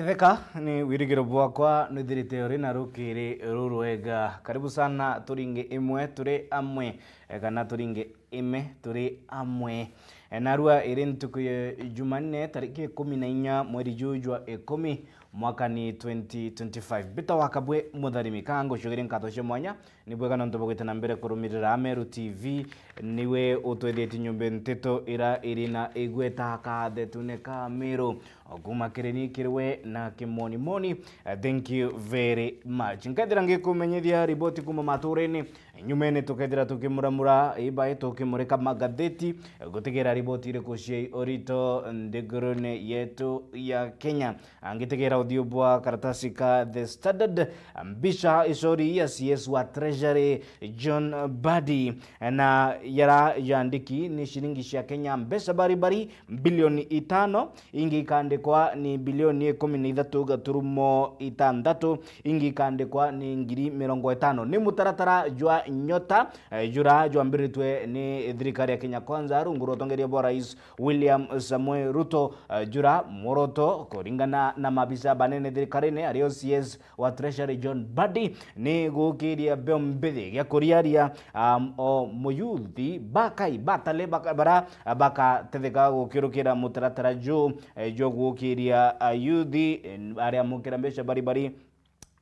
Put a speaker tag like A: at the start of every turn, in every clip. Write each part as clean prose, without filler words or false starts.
A: Kitheka ni wirigiro bwakwa nithirite uri na rukiri ruruega. Karibu sana turinge imwe turi amwe kana turinge ime turi amwe. Narua iri ntuku ya Jumanne tariki 14 mweri Juni 10 mwaka ni 2025. Bita wakabwe mutharimi kango shugiri nkatoshe mwanya nibwe kana ntobogete na mbere kurumirira Ameru TV niwe utwethete nyumbe nteto ira irina igweta kathete ka Ameru oguma kireni kirwe na kimoni moni. Thank you very much. Nkadira ngikumenyithia riboti kuma matureni nyumene tukadira tukimuramura ibae tukimureka magatheti gutigera riboti ire kushie orito ndigurune yetu ya Kenya. Angitegera udiobwa karatasi ka The Standard mbisha isori ya CS wa Treasury John Badi na yara yandiki ni shilingi cia Kenya mbesa baribari bilioni 5 ingi kandikwa ni bilioni 13 gaturumo 6 ingi kandikwa ni ngiri 50 ni mutaratara jwa nyota jura jwa mbiritwe ni thirikari ya Kenya Kwanza runguro tongeria bwa Rais William Samuel Ruto jura moroto kuringana na mabisa banene thirikari-ini ario CS wa Treasury John Badi ni gukiria bombethi ya kuriaria o muyuthi bakai batale bara baka tetheka gukirukira mutaratara jo gukiria yuthi aria mukira mbesha bari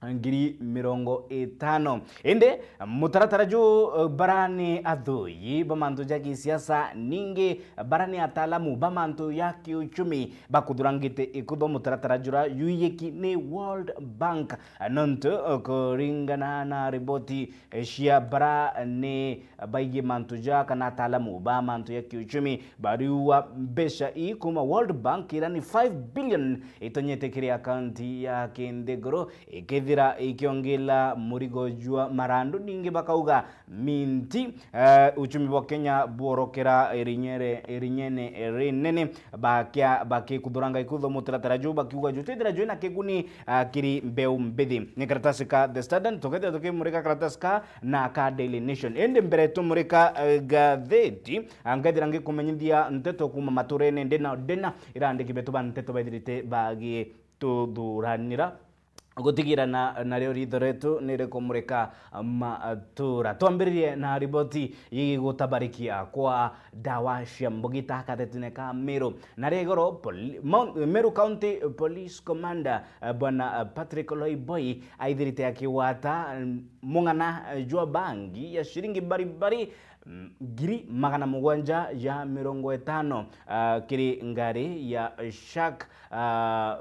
A: ngiri 50 ende mutaratara juu barani athui bamantu jaki siasa ningi barani atalamu bamantu ya kiuchumi bakudurangite ikudo mutaratara jura yuyeki ni World Bank nonto kuringana na riboti shia bara ni baigi mantu jaka na atalamu bamantu ya kiuchumi bariwa besha kuma World Bank irani 5 billion itonyete kiri akaunti ya Kindegoro ikithira ikiongela murigo jua marandu ningi bakauga minti uchumi wa Kenya borokera irinyene rinene bakia kuduranga ikutho mutaratara juu bakiuga jutedera joina keguni kiri mbeu mbethi ni karatasi ka The Standard tokete tukimurika karatasi ka na ka Daily Nation ende mbere tumurika gatheti angadira ngikumenyithia nteto kuma maturene ndena irandiki betuba nteto badirite bagi tuduranira gutigira na reo rithoretu nire kumurika matura twambiririe na riboti yigigutabarikia kwa dawa cia mbugita katetine ka Meru na regoro Meru County Police Commander bwana Patrick Loiboi aithirite akiwata mungana jwa bangi ya shiringi baribari ngiri 750 kiri ngari ya Shark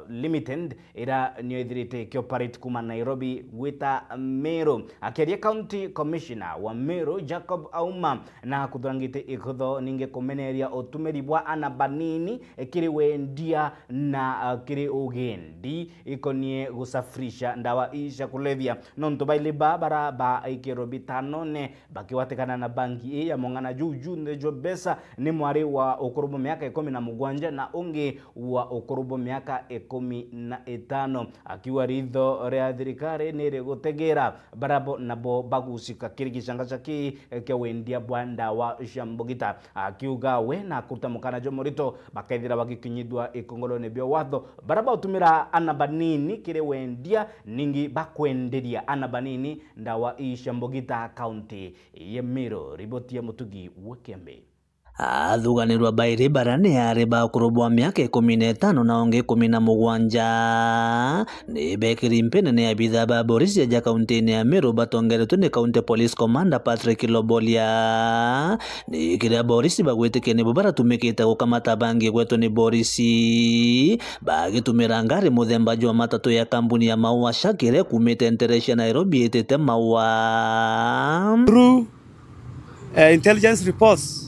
A: Limited ira nioithirite kioperate kuma Nairobi wita Meru. Akiria County Commissioner wa Meru Jacob Auma na kuthurangite ikutho ninge kumeneria utumiri bwa ana banini kiri wendia na kiri ugendi ikonie gusafirisha ndawa isha kulevya nonto baile bara ba ikirobi tanone bakiwatekana na bangi ya mongana juu ndejo besa ni mwari wa okurubo miaka 17 na ungi wa okurubo miaka 15 akiwa ritho ria thirikari nire gutegera barabo nabo bagusika kirigishanga chaki ke wendia bwanda wa shambugita akiuga we na kutamukana jo morito bakaithira bagikinyidwa ikongolone bio watho baraba utumira anabanini kire wendia ningi bakwenderia anabanini ndawa ishambugita county ya Meru. Riboti ya Mutugi Wekembe.
B: Athuganirwa bairi barani areba kurubwa miaka 15 na onge 17 ni bekiri mpene ni abitha ba Boris ya kaunti ya Meru batongeretwe ni County Police Commander Patrick Lobolia ni kira Boris bagweteke ni bobara tumikita gukamata bangi gwetu ni Boris bagitumira ngari muthemba jwa matatu ya kampuni ya maua Shakire kumite Enteresha Nairobi etete maua
C: through intelligence reports.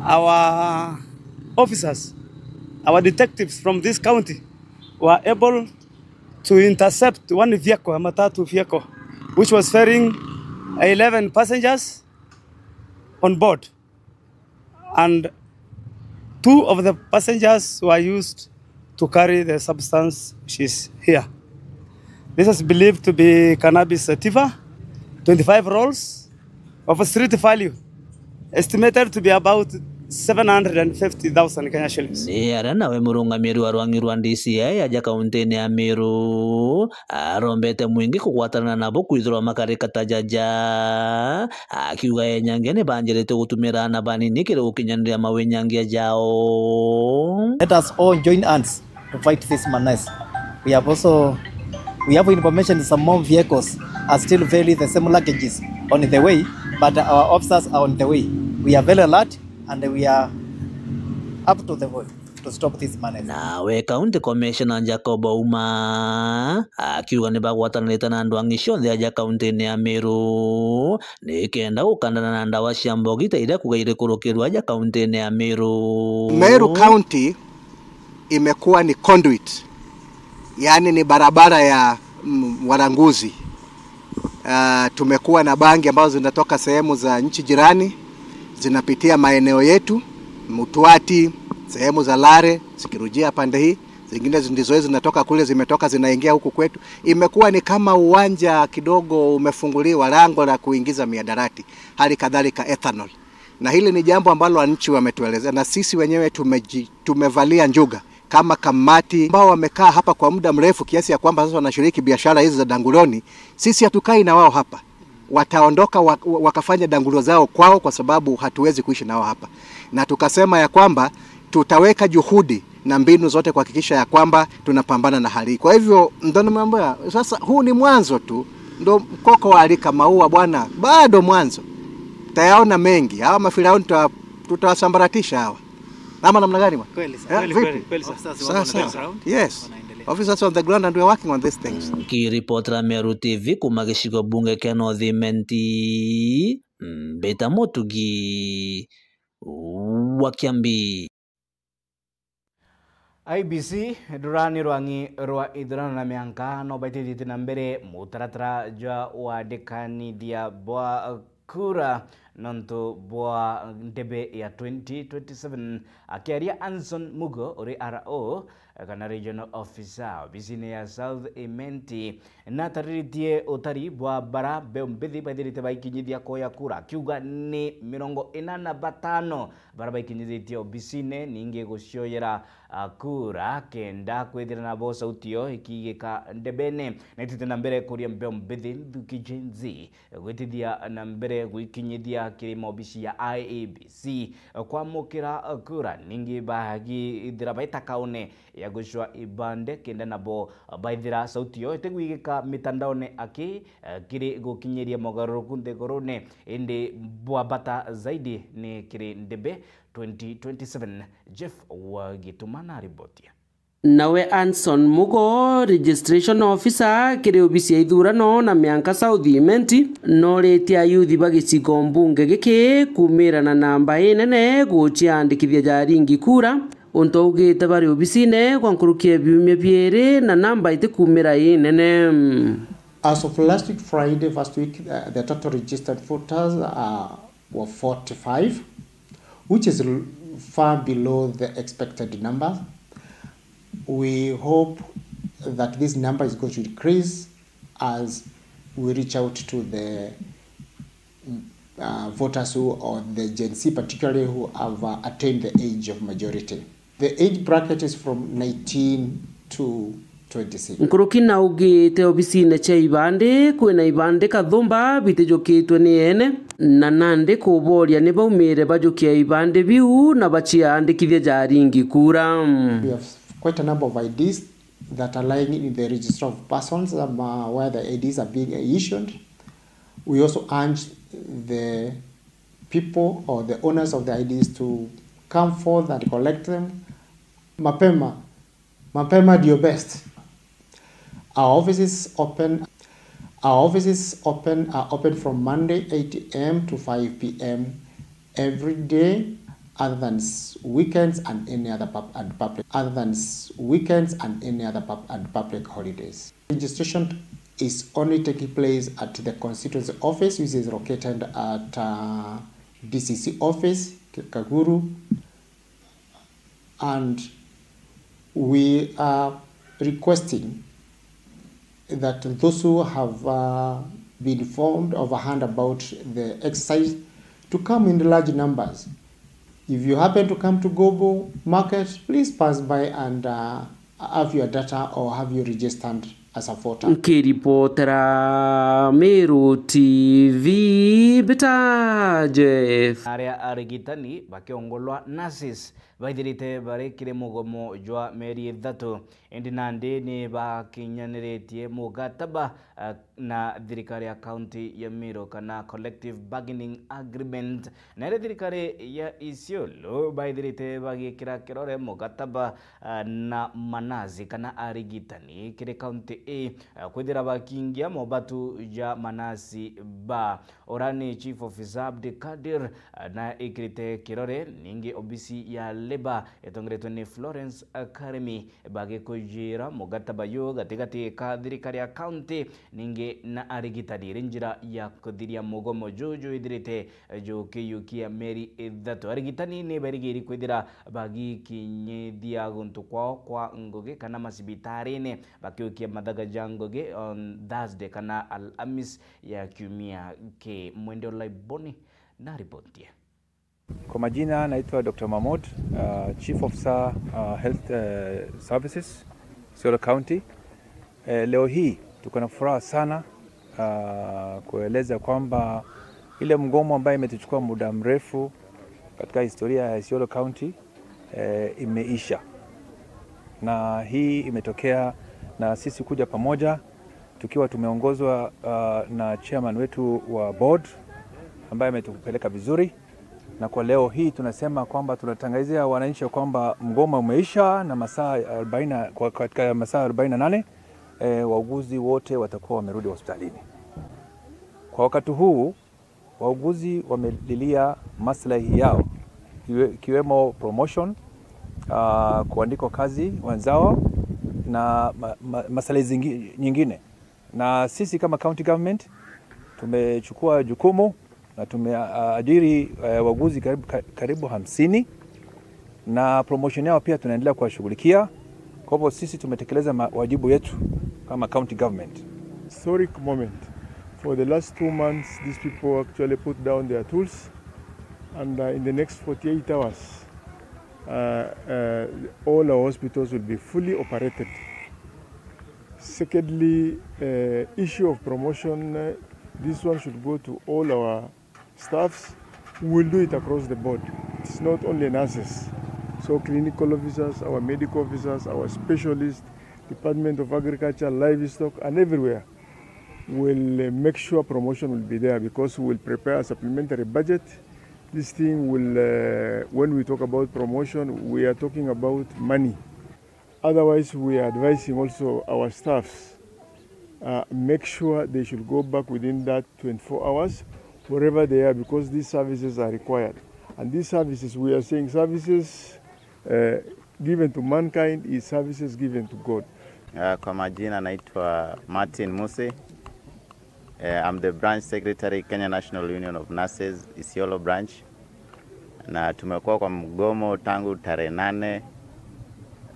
C: Our officers, our detectives from this county were able to intercept one vehicle, a matatu vehicle, which was ferrying 11 passengers on board. And 2 of the passengers were used to carry the substance which is here. This is believed to be cannabis sativa, 25 rolls of a street value, estimated to be about 750,000 Kenya shillings.
B: Ni ara nawe murungamiri wa rwangi rwa DCI aja kauntini ya Meru arombete mwingi kugwatana nabo kwithirwa makarika tajaja akiuga enyange ni banjirite gutumira na banini kire gukinyanira mawenyangia jao.
D: Let us all join hands to fight this menace. We have information some more vehicles are still failing the same luggages on the way, but our officers are on the way. We are very alert and we are up to the vote to stop this menace.
B: Nawe County Commissioner Jacob Ouma akiuga ni bagwatanite na andu angishonthe aja kauntini ya Meru nikenda gukandana na ndawa cia mbogi ira kugaire kurukirwa aja kauntini ya Meru.
E: Meru County imekuwa ni conduit, yani ni barabara ya waranguzi. Tumekuwa na bangi ambazo zinatoka sehemu za nchi jirani zinapitia maeneo yetu, Mutwati, sehemu za Lare zikirujia pande hii, zingine ndizo zinatoka kule zimetoka zinaingia huku kwetu. Imekuwa ni kama uwanja kidogo umefunguliwa lango la kuingiza miadarati, hali kadhalika ethanol. Na hili ni jambo ambalo wananchi wametueleza na sisi wenyewe tumevalia njuga kama kamati ambao wamekaa hapa kwa muda mrefu kiasi ya kwamba sasa wanashiriki biashara hizi za danguloni. Sisi hatukai na wao hapa. Wataondoka wakafanya dangulo zao kwao kwa sababu hatuwezi kuishi nao hapa. Na tukasema ya kwamba tutaweka juhudi na mbinu zote kuhakikisha ya kwamba tunapambana na hali. Kwa hivyo ndio nimeambia sasa huu ni mwanzo tu. Ndio mkoko wa alika maua bwana, bado mwanzo. Tayaona mengi. Hawa mafirauni tutawasambaratisha hawa. Ama namna gani?
D: Kweli
E: sasa. Yes. Officers on the ground and we are working on these things.
B: Kiripotera Meru TV kuma gicigo bunge kia North Imenti Beta Motugi wa Kiambi.
A: IBC durani rwangi rwa ithurano na mianka no baitithite na mbere mutaratara jwa wandikithania bwa kura nonto bwa ndebe ya 2027 akiaria Anson Mugo uri RO kana regional officer bisine ya South Imenti na tariritie utari bwa bara beumbithi baithirite baikinyithia koya kura kiuga ni 45 bara baikinyithitio bisine ningi gucioyera kura kenda kwithira na bo sautio ikigika ndebene na itite na mbere kuria beumbithi thukijenzi gwitithia na mbere guikinyithia kirimo bisi ya IEBC kwa mukira kura ningi bahagi ithira baita kaune ya gushwa ibande kenda nabo baithira sautio itegwigika mitandaone aki kiri gukinyeria mogaruruku nthegorone indi bwabata zaidi ni kiri ndebe 2027. Jeff Wagitumana ribotia.
F: Nawe Anson Mugo registration officer kiri obisi ya ithurano na mianka South Imenti no retia yuthi bagicigo mbunge giki kumira na namba inene guciandikithia jaringi kura unto ugite bari obisine kwa nkurukie biumia biere na namba ite kumira inene.
G: As of last week Friday, first week, the total registered voters were 45, which is far below the expected number. We hope that this number is going to increase as we reach out to the voters who, or the Gen Z particularly, who have attained the age of majority. The age bracket is from 19 to 26.
F: Nkuruki na ugite obisine cha ibande kwena ibande kathumba bitejokitwe ni ene na nande kuboria ne baumire bajokia ibande biu na baciandikithia jaringi kura.
G: We have quite a number of IDs that are lying in the register of persons where the IDs are being issued. We also urge the people or the owners of the IDs to come forth and collect them. Mapema do your best. Our offices are open from Monday 8 a.m. to 5 p.m. every day, other than weekends and any other public holidays. Registration is only taking place at the constituency office, which is located at DCC office, Kaguru, and we are requesting that those who have been informed of a hand about the exercise to come in large numbers If you happen to come to Gobo Market, please pass by and have your data or have you registered as a voter.
F: Nkiripotera Meru TV Beta Jeff.
A: Aria arigitani bakiongolwa nurses baithirite barikire mugomo jwa meri 3 indi nandi ni bakinyaniretie mugataba na thirikari ya county ya Meru kana collective bargaining agreement na thirikari ya Isiolo baithirite bagikira kirore mugataba na manazi kana arigitani kire county kwithira bakingia mobatu ja manasi ba orani chief officer Abdikadir na ikirite kirore ningi obisi ya leba etongeretwe ni Florence Academy bage kujira mugataba yo gatigati ka thirikari ya county ningi na arigitani njira ya kuthiria mugomo juju idirite jukiyukia meri 3 arigitani ni berigiri kwithira bagi kinyithia guntu kwao kwa ngoge kana masibitarine bakiukia mathaga jangoge on Thursday kana Alhamis ya kiumia ke Mwende Laiboni na ripoti.
H: Kwa majina naitwa Dr. Mahmoud, Chief Officer Health Services, Isiolo County. Leo hii tuko na furaha sana kueleza kwamba ile mgomo ambayo imetuchukua muda mrefu katika historia ya Isiolo County imeisha. Na hii imetokea na sisi kuja pamoja tukiwa tumeongozwa na chairman wetu wa board ambaye ametupeleka vizuri, na kwa leo hii tunasema kwamba tunatangazia wananchi kwamba mgomo umeisha na masaa 40 katika masaa 48 wauguzi wote watakuwa wamerudi hospitalini. Kwa wakati huu wauguzi wamelilia maslahi yao ikiwemo promotion, kuandikwa kazi wenzao na maslahi nyingine. Na sisi kama county government tumechukua jukumu na tumeajiri wauguzi karibu 50 na promotion yao pia tunaendelea kuwashughulikia. Kwa hivyo sisi tumetekeleza wajibu yetu kama county government.
I: Historic moment. For the last 2 months these people actually put down their tools, and in the next 48 hours all our hospitals will be fully operated. Secondly, issue of promotion, this one should go to all our staffs. We will do it across the board. It's not only nurses. So clinical officers, our medical officers, our specialists, Department of Agriculture, Livestock, and everywhere will make sure promotion will be there, because we will prepare a supplementary budget. This thing will, when we talk about promotion, we are talking about money. Otherwise, we are advising also our staffs, make sure they should go back within that 24 hours, wherever they are, because these services are required. And these services, we are saying services given to mankind is services given to God.
J: Kwa majina naitwa Martin Muse. I'm the branch secretary Kenya National Union of Nurses, Isiolo branch. Na tumekuwa kwa mgomo tangu tarehe 8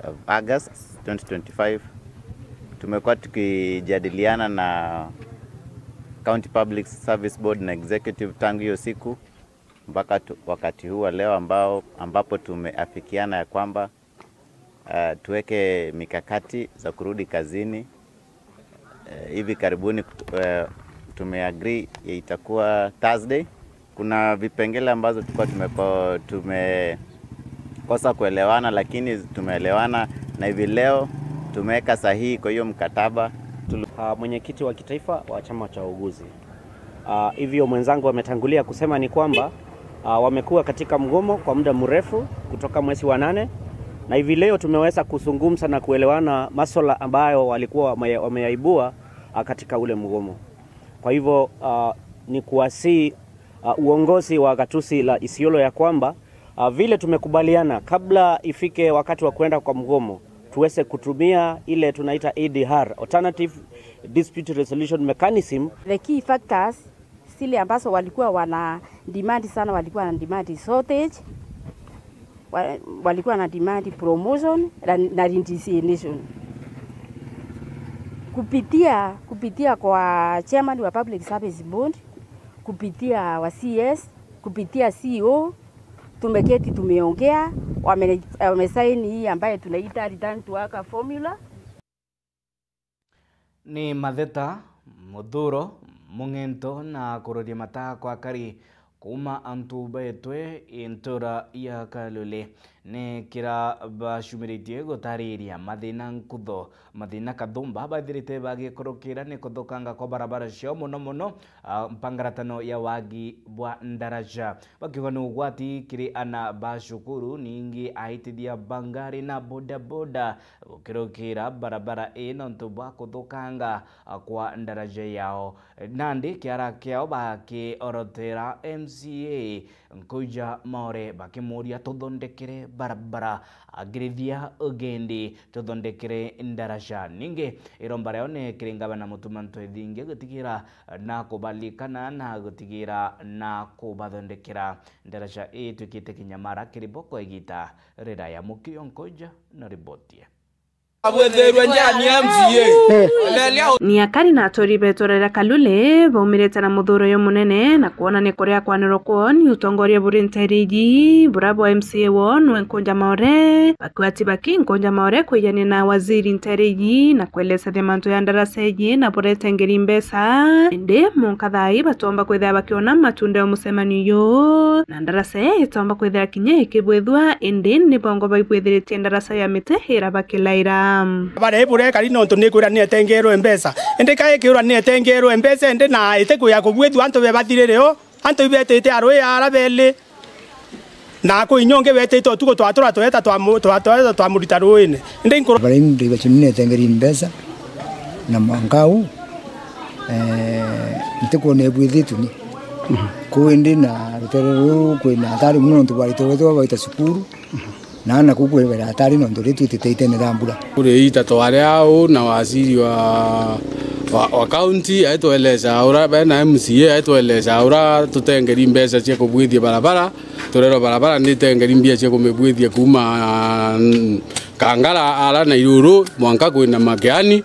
J: of August 2025. Tumekuwa tukijadiliana na County Public Service Board na executive tangu hiyo siku mpaka wakati huu leo ambapo tumeafikiana ya kwamba tuweke mikakati za kurudi kazini. Hivi karibuni tumeagree itakuwa Thursday. Kuna vipengele ambazo tumekosa kuelewana, lakini tumeelewana na hivi leo tumeweka sahihi kwa hiyo mkataba.
K: Mwenyekiti wa kitaifa wa chama cha wauguzi. Hivyo mwenzangu ametangulia kusema ni kwamba wamekuwa katika mgomo kwa muda mrefu kutoka mwezi wa 8, na hivi leo tumeweza kuzungumza na kuelewana masuala ambayo walikuwa wameyaibua katika ule mgomo. Kwa hivyo ni kuasi uongozi wa gatuzi la Isiolo ya kwamba vile tumekubaliana kabla ifike wakati wa kwenda kwa mgomo tuweze kutumia ile tunaita ADR, Alternative Dispute Resolution Mechanism.
L: The key factors zile ambazo walikuwa wana demand sana, walikuwa na demand shortage, walikuwa na demand promotion na reintegration. Kupitia kwa chairman wa Public Service Board, kupitia wa CS, kupitia CEO, tumeketi tumeongea, wamesaini hii ambaye tunaita return to work formula.
A: Ni Matheta, Muthuro, Mung'ento na kuroria mata kwa kari kuma antu betwe intura ya Kalule ne kira bashumiritie gutariria mathina nkutho mathina kathumba bathirite bagikorokira ne kuthukanga kwa barabara cio muno mpangaratano ya wagi bwa ndaraja bakiuga ni ugwati kiri ana bashukuru ningi aitithia bangari na bodaboda gukirokira barabara ino ntubwa kuthukanga kwa ndaraja yao nandi kiara kiao bakiorotera MCA Nkuja Maore bakimuria tuthondekere barabara agirithia ugendi tuthondekere ndaraja ninge iromba reo ne kiringaba na mutumanto thinge gutigira na kubalikana na gutigira na kubathondekera ndaraja tukite kinyamara kiriboko igita rera ya mukio Nkuja na ribotie
M: ni akari na atori betorera Kalule baumirete na muthuro yo munene na kuona ni kuria kwaniro kwoni utongoria buri nteriji burabo MCA won Nkuja Maore bakwati baki Nkuja Maore kuyani na waziri nteriji na kueleza themanto ya ndaraseji na burete ngiri mbesa ende munkathai batomba kwithia bakiona matunda musemaniyo na ndarase itomba kwithia kinye ikibwethwa ende ni bongo baibwethiritie ndarasa ya mite hira bakilaira
C: bare bure kari no ntone kwira ni etengero mbesa ende kae kwira ni etengero mbesa ende na itekuya kubwethu anto be bathirereo anto ibetete arwe arabele na ko inyonge betete tuko twatura toeta twa murita roine ende inkoro
N: bare ndi bachimne etengeri mbesa na mangau nteko ne bwethitu ni ko ende na ruterero kwina atari muno ntubari toweto baita sukuru na kukwera atari no ndore tutiteite ne rambura
O: kure ita twaria au na waziri wa county aitweleza ura bena MCA aitweleza ura tutengeri mbesa cia kubwithia barabara turero barabara ni tengeri mbia cia kumebwithia kuma Kangala ala na Iruru mwanka kwina Makiani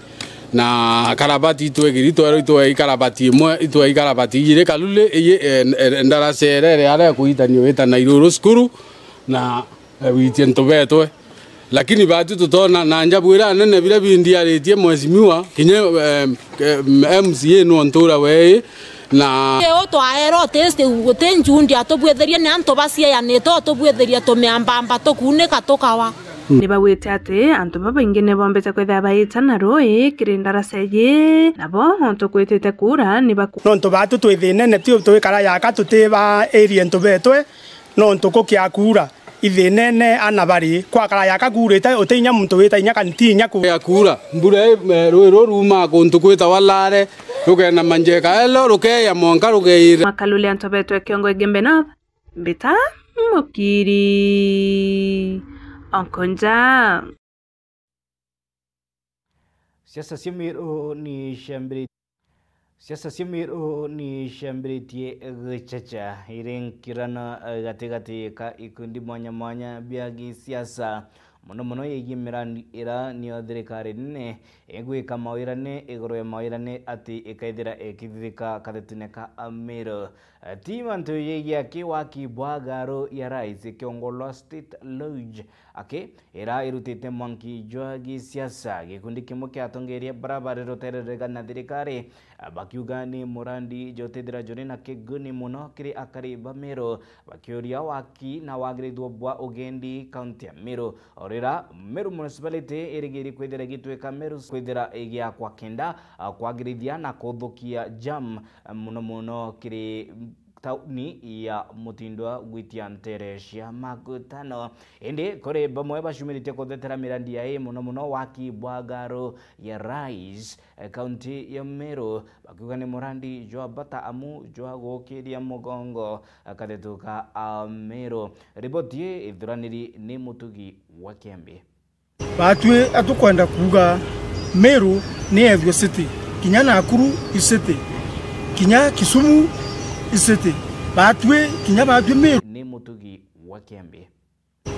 O: na karabati itwe ikarabati imwe itwe ikarabati ire Kalule ndarasere ala kuitanio weta na Iruru skuru na witie ntobetwe lakini batu tutona na njabwira nene vile bindi aretie mwezimiwa kinye MCA no ntura we na
P: to aero teste utenjundi atobwetheria ne anto basia ya neto tobwetheria to meambamba to kuneka tokawa
M: ni bawite ate anto baba ingene bombete kwetha baita na roe kirindaraseje nabo onto kwetete kura ni baku
C: nonto batu twithine ne tio twikara yaka tuteba area ntobetwe nonto kokia kura ithinene anabari kwa kara yakagurite utinya muntu wita inya kantinya ku
O: yakura mbure rwero ruma kuntu kwita walare rukena manjeka elo rukeya monka rukeira
M: Kalule antobetwe kiongo Gembe North mbita mukiri Onkonja
A: siasa simiro ni shambiritie gichacha irenkirana gatigati ka ikundi mwanya biagi siasa muno yegimirani ira niyo thirikari nene egwika mawirane igoro ya mawirane ati ikaithira ekithika kathetine ka Amiro timantu yegia kiwaki bwagaro ya rais kiongolwa State Lodge ake ira irutite mwanki joagi siasa gikundi kimwe kiatongeria barabara rotererega na thirikari bakiuga ni murandi jotethira joni na kiguni muno kiri akari Bamiro bakioria waki na wagirithwo bwa ugendi county ya Meru orira Meru municipality irigiri kwithira gitweka Meru kwithira igia kwa kenda kwagirithia na kuthukia jam muno kiri tauni ya mutindwa gwitia nterecia magutano indi kore bamwe bashumiritie kuthetera mirandi ya muno waki bwagaro ya rais county ya Meru bakiuga ni murandi jwa bata amu jwa gukiria mugongo kathetuka Meru riboti ithuraniri ni mutugi wa Kiambi
C: batwe atukwenda kuga Meru ni Elgeyo City kinya Nakuru city kinya Kisumu isete batwe kinya batwe Meru
A: ni mutugi wa Kiambi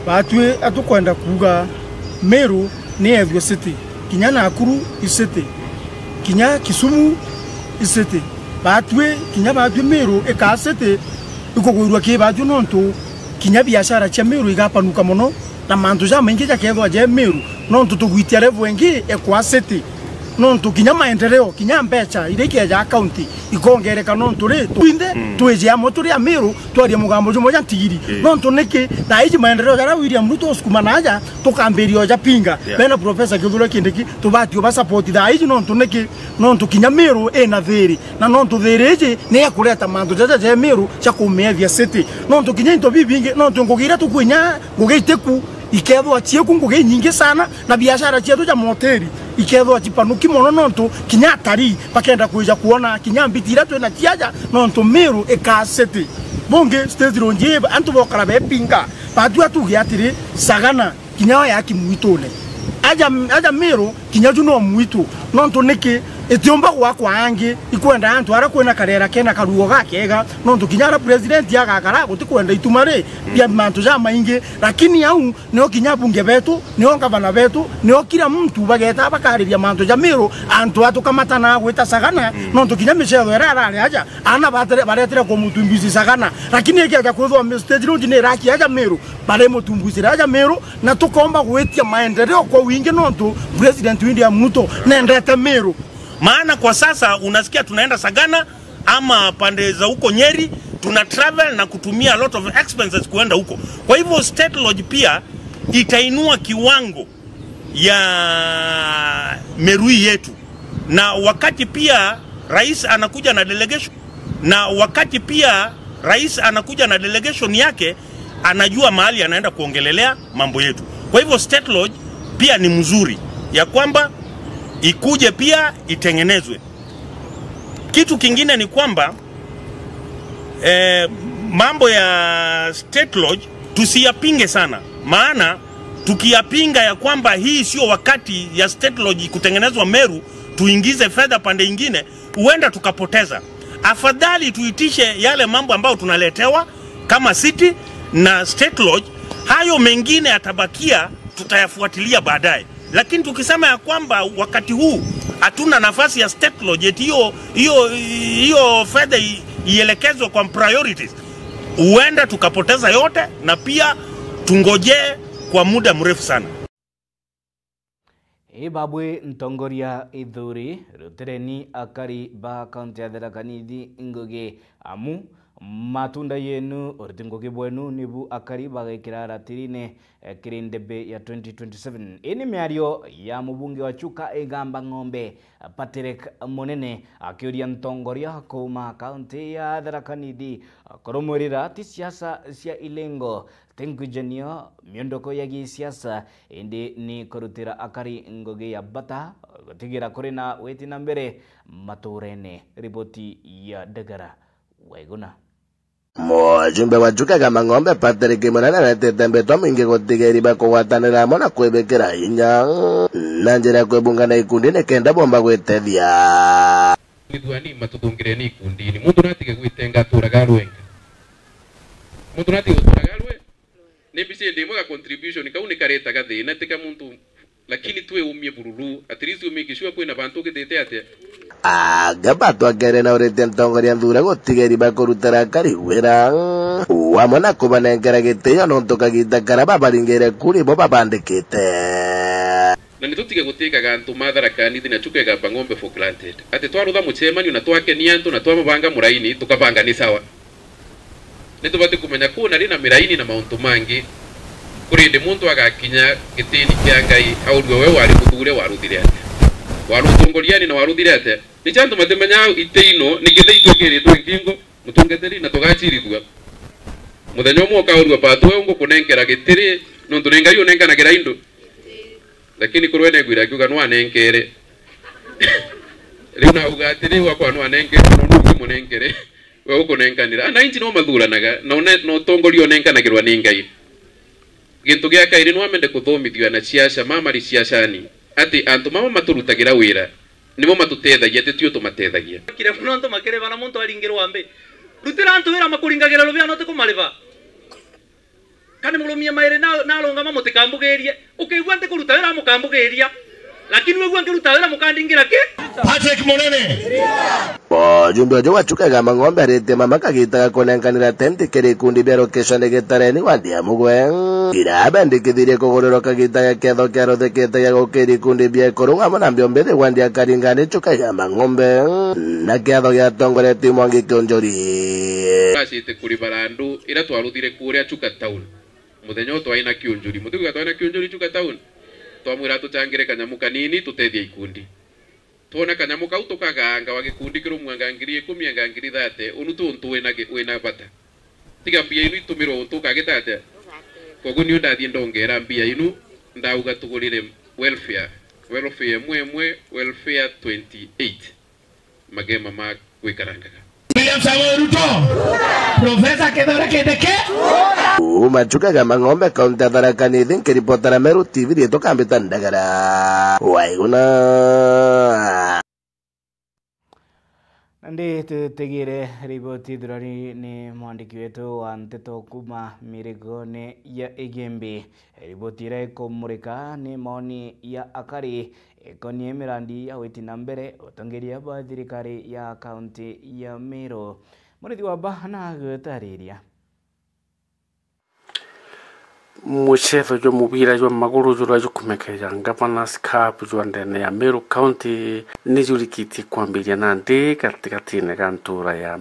C: batwe atukwenda kuga Meru ni Elgeyo City kinya Nakuru isete kinya Kisumu isete batwe kinya batwe Meru ekasete ikogwirwa ke batwe nonto
Q: kinya biashara cia Meru igapanuka muno na mantu ja maingi ja kethwa je Meru no tutugwitia level engi ekwa city no tukinya maendeleo kinya mbeca ireke ja county ikongereka no turi twinde tweje amo turi a Meru twaria mugambo jumo ja tigiri no tuniki na iji maendeleo ja William Ruto sukuma naja tukamberio ja pinga bena professor Kithure Kindiki tubati oba support da iji no tuniki no tukinya Meru ena thiri na no tuthireje ne yakureta mantu ja je Meru cha kumethia city no tukinya into bibingi no tungugira tukwinya ngugeiteku ikethwa chieku nguge nyingi sana na biashara chetu ja moteri ikethwa chipanuki mono nonto kinya atari bakenda kuja kuona kinya mbitira twena tiaja nonto Meru ekaseti bonge state ronje antu bokara be pinga batu atugi atiri sagana kinya ya kimwitone aja Meru kinya juno mwitu nonto niki etiomba kwa angi ikwenda antu ara kwena karera kena karuo gakega nonto kinyara president yagakara gutikwenda itumare bia mantu ja maingi lakini au nio kinya bunge betu nio gavana betu nio kila mtu bageta bakariria mantu ja Meru antu atukamatana gwita sagana nonto kinya michetho era aja ana baretera ko mutumbizi sagana lakini eke kwethwa stage road ni raki aja Meru bare mutumbizi aja Meru na tukomba gwetia maendeleo kwa wingi nonto president William Ruto nendete Meru.
R: Maana kwa sasa unasikia tunaenda Sagana ama pande za huko Nyeri, tuna travel na kutumia a lot of expenses kuenda huko. Kwa hivyo State Lodge pia itainua kiwango ya Meru yetu. Na wakati pia rais anakuja na delegation yake, anajua mahali anaenda kuongelelea mambo yetu. Kwa hivyo State Lodge pia ni mzuri ya kwamba ikuje pia itengenezwe. Kitu kingine ni kwamba mambo ya State Lodge tusiyapinge sana, maana tukiyapinga ya kwamba hii sio wakati ya State Lodge kutengenezwa Meru, tuingize fedha pande ingine, huenda tukapoteza. Afadhali tuitishe yale mambo ambayo tunaletewa kama city na State Lodge, hayo mengine yatabakia tutayafuatilia baadaye. Lakini tukisema ya kwamba wakati huu hatuna nafasi ya State Lodge, hiyo fedha ielekezwe kwa priorities, huenda tukapoteza yote na pia tungojee kwa muda mrefu sana.
A: Ibabwe ntongoria ithuri rutereni akari ba kaunti ya Tharaka Nithi Ngugi amu matunda yenu oritingoki bwenu nibu akari bagekira ratirine kirindebe ya 2027. Ini miario ya mubunge wa Chuka Igamba Ng'ombe Patrick Munene akioria ntongoria kuma kaunti ya Tharaka Nithi koromorira ti siasa cia ilengo tenkujanio miondoko ya gisiasa indi ni korutira akari Ngugi ya bata gutigira kuri na weti na mbere maturene. Ripoti ya Dagara Waiguna.
S: Mujumbe wa Chuka Igamba Ng'ombe Patrick Munene aretete mbeto mingi gutigiriba kugwatanira hamwe na kwibikira hinya na njira kwibungana ikundi-ini kenda bomba gwitethia
T: Nithuani matutungireni ikundi-ini mundu natige gwitenga aturaga rwenga mundu natige guturaga rwe ni bisi ndi mwaga contribution kau ni kareta gathina tika muntu lakini tuwe umie bururu at least umikishwa kwina bantu gitete atia
S: Gabato agere na urete ntongoria nthura gutigiriba kurutara akari wira wamwe na kubanengera gitio nontu kagita kara babaringire kuri bo babandikite
T: na nitutige gutikaga antu Tharaka Nithi na Chuka Igamba Ng'ombe for granted ati twarutha mucemanio na twakenia antu na twamabanga muraini tukabanga ni sawa nitubati kumenya kuna rina miraini na mauntu mangi kuri ndi muntu agakinya gitini kia Ngai aurwe we wari muthure waruthire ate warutongoriani na waruthire ate ni chantu matemenya iteino ni githaitwo kiritwe ngingo mutungeteri na tugachirithwa muthenya umwe kaurwa patwe ungo kunenkera gitiri nontu ni Ngai unenkanagira indo lakini kurwene gwira kiuga no anenkere riu na ugatiri wakwa no anenkere no nugi munenkere we ukunenkanira na inji no mathuranaga no tongorio nenkanagirwa ni Ngai gintu gia kairi no amende kuthomithio na ciaca mamari ciacani ati antu mama maturutagira wira nimo matutethagia tetio tumatethagia
U: kire fronto makere bana muntu aringirwa ambe rutira antu wira makuringagira rubia no te kumaliva kani mulumia maire na longa mamutekambugeria ukeigwa nte kuruta wira mukambugeria lakini wewe ngiruta wera mukandingira ki
S: Patrick Monene Jumbe ojo wachukaga mang'ombe arete mama kagitaga konenkanira tenti kere kundi bya location getareni wandia mugwe kiraba ndikithirie kugorero kagitaga ketho kero thekete ya gukiri kundi bya korunga mona mbiombere wandia karingane chukaga mang'ombe na ketho ya tongore timwangi kionjori
T: Kashite kuri barandu ira twaruthire kuria Chuka Town muthenya twaina kionjori muthiga twaina kionjori Chuka Town twamwira tuchangire kanyamu kanini tutethia ikundi tuona kanyamu kau tukaganga wagikundi kirumwa ngangiri 10 ngangiri 30 unu tuntu wina bata tiga mbia inu itumiro tukagitate koguo ni ndathie ndongera mbia inu ndauga tugurire welfare welfare 28 magema ma gwikarangaga
S: William Samoei Ruto Profesa Kithure Kindiki Machukaga mang'ombe kaunti Tharaka Nithi nkiripotera Meru TV rieto kambita ndagara waiguna
A: Ndi tutegire riboti thurani ni mwandiki wetu wa nteto kuma mirigone ya Igembe. Riboti ira ikumurika ni maoni ya akari ikonie mirandi ya witina mbere utongeria bwa thirikari ya kaunti ya Meru. Murithi wa bahana gutariria
D: Muchetho jo mubira jo maguru jo jo kumekeja Governors Cup jo ndene ya Meru County ni julikiti kwambiria nande katikatine kantura ya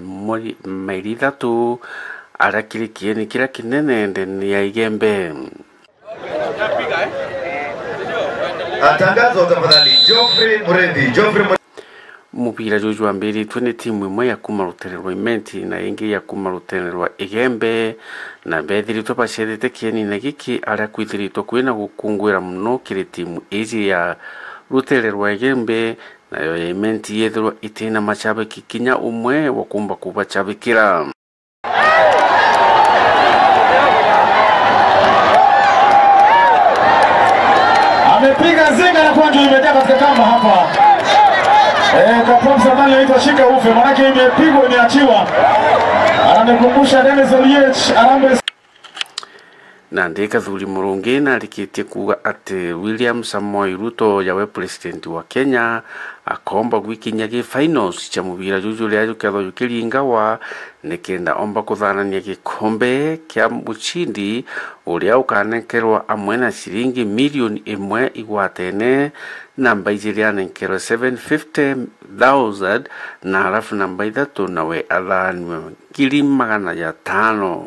D: mairi thatu arakirikieni kila kinene ndene ya Igembe.
V: Atangazo tafadhali Geoffrey Murethi
D: mubira jojo ambiri twene timu imwe ya kumarutererwa imenti na ingi ya kumarutererwa Igembe na bethirito bacethete kieni na giki aria kwithirito kwina gukungwira muno kiri timu izi ya rutererwa Igembe na yo imenti yethirwa itina machabiki kinya umwe wa kumba kubachabikira.
V: Amepiga zinga na kwanza imejaa katika kamba hapa. Kaprom Samani anaitwa shika ufe manake imepigwa imeachiwa. Ananikumbusha Dennis Oliech Arambe
D: na ndeka thuri murungi na rikitie kuga ati William Samoei Ruto yawe president wa Kenya akomba gwikinyage finals cha mubira juju lya ketho yukiringa wa nikenda omba kuthanania gikombe kya muchindi uria ukanekerwa amwe na shilingi milioni 1 igwatene namba ijiria nenkero 750,000 na halafu namba ithatu nawe athanwe ngiri 500.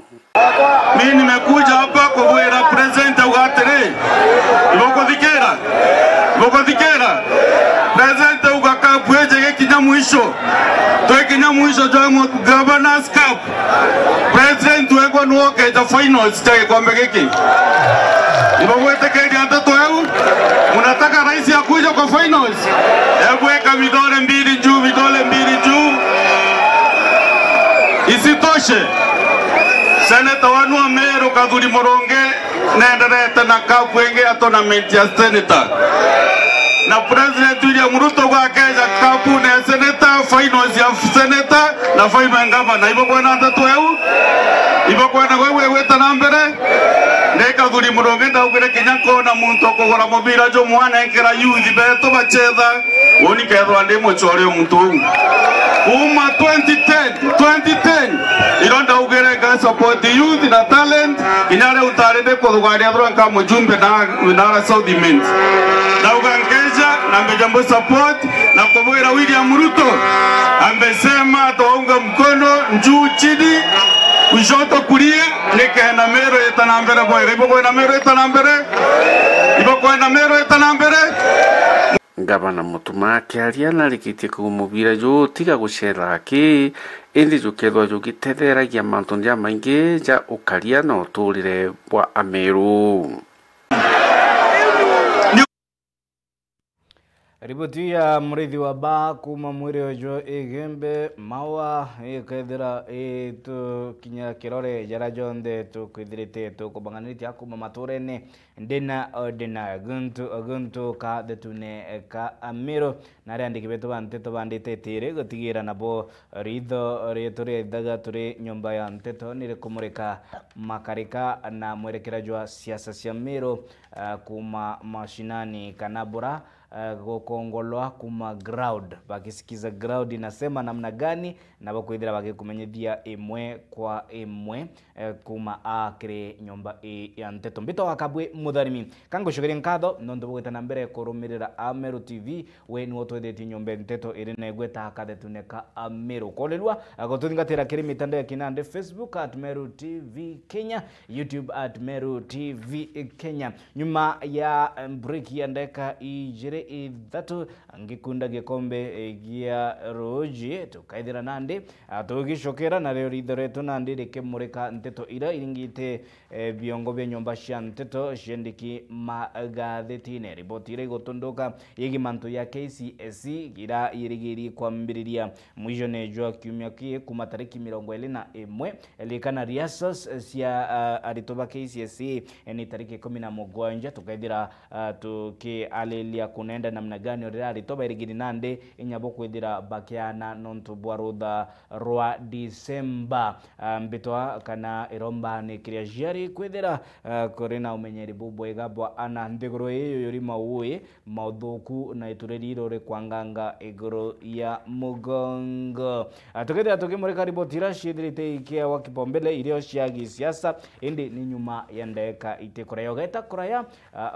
V: Mimi nimekuja hapa kuwera president ugatire. Iboko president ugakapweje kinya mwisho. Toe kinya mwisho jomo Governors Cup. President wego nuoke the finals cha kombe giki. Iboko tekeli atatu eu. Unataka rais akuja kwa finals. Hebu weka vidole mbili juu. Isitoshe Senator wanu wa Meru Kadhuri Muronge naendelea na kapwenge ya tournament ya senator. Na President William Ruto kwa Kenya kapu na senator, finals ya senator na final ya governor. Ibo kwa nanda tueu? Ibo kwa na wewe weta nambere? Neka Kadhuri Muronge nda ukire kinyako na muntu okogora mobira jo mwana ekera youth beto bacheza. Woni kedwa ndi muchore muntu. Uma 2010 ironda ugere ga support the youth na talent inare utarede ko rugari adro nka mujumbe na South Mint na ugangeja na mbejambo support na kubwera William Ruto ambesema tounga mkono njuu chini kushoto kulia neke na Meru etanambere boy ibo na Meru etanambere
D: Gavana Mutuma kiaria na rikitie kumubira jo tiga gucera ki indi jo kethwa jo gitetheragia mantu nja maingi ja ukaria no turire bwa Ameru.
A: Riboti ya murithi wa ba kuma mwiri ojo Igembe mawa ikethira itu kinya kirore jara jonde tu kwithirite tu kubanganirite akuma maturene ndina guntu ka detune ka Ameru na randi kibeto banteto bandite tire gutigira nabo ritho rituri daga turi nyumba ya nteto nire kumurika makarika na mwerekera jwa siasa cia Meru kuma mashinani kanabura gukongolwa kuma ground bakisikiza ground inasema namna gani na bakwithira bagikumenyithia imwe kwa imwe kuma akire nyomba ya Nteto Mbito wakabwe mutharimi kango shugiri nkatho nondo bugwetana mbere kurumirira Ameru TV we ni otwetheti nyomba Nteto iri na igweta akathetuneka Ameru kolelwa agotuthingatira kiri mitandao ya kinande Facebook @Meru TV Kenya, YouTube @Meru TV Kenya. Nyuma ya break ya ndeka ijire ithatu ngikunda gikombe gia roji tukaithira nandi tugicokera na rero ithoretu nandi rikimurika Nteto ira iringite biongo bya nyomba cia Nteto ciendiki magatheti-ini riboti ira igotondoka yigimantu ya KCSE ira yirigiri kwambiriria mwisho nejwa kiumia kie kuma tariki 21 elikana rehearsals cia aritoba KCSE ni tariki 17 tukaithira tukialelia kunenda namna gani ora aritoba irigiri nande inyabo kwithira bakiana nontu bwarutha rwa December mbitwa kana iromba ni kiria jari kwithira korena umenyeri bubwega bwa ana ndigoro iyo yori mauwe mauthuku na itureriro ri kwanganga igoro ya mugongo tukithira tukimurika riboti ira ciithirite ikia wa kipombele irio cia gisiasa indi ni nyuma ya ndeka itikuraya geta kuraya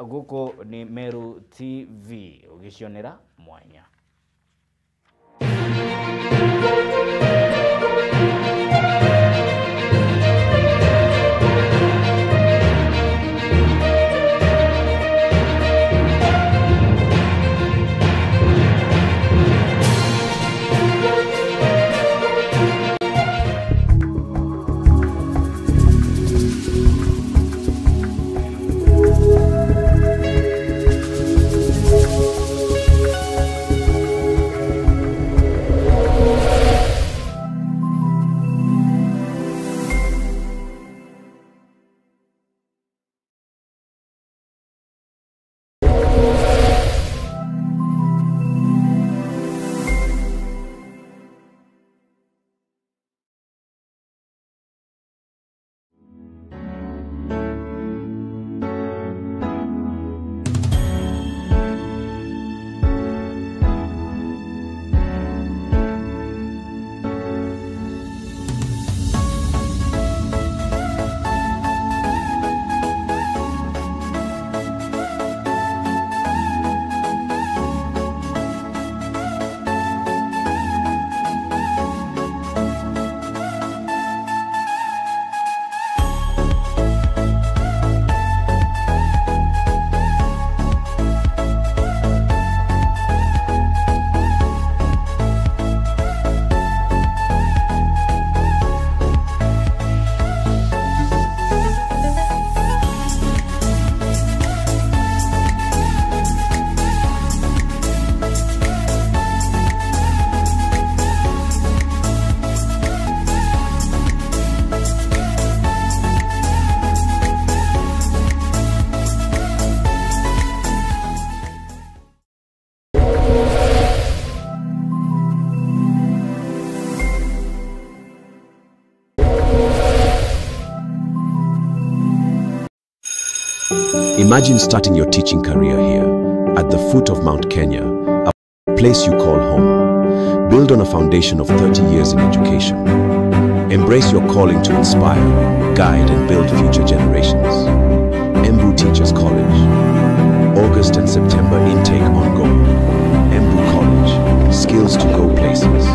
A: guko ni Meru TV ugicionera mwanya.
B: Imagine starting your teaching career here, at the foot of Mount Kenya, a place you call home. Build on a foundation of 30 years in education. Embrace your calling to inspire, guide, and build future generations. Embu Teachers College. August and September intake ongoing. Embu College. Skills to go places.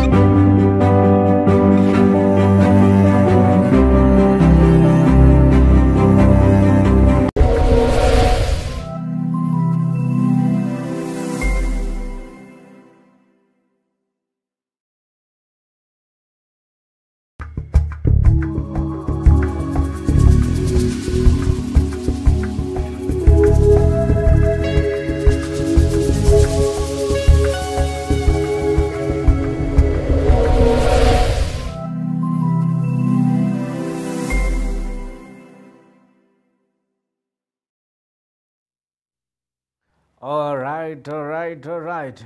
B: Alright.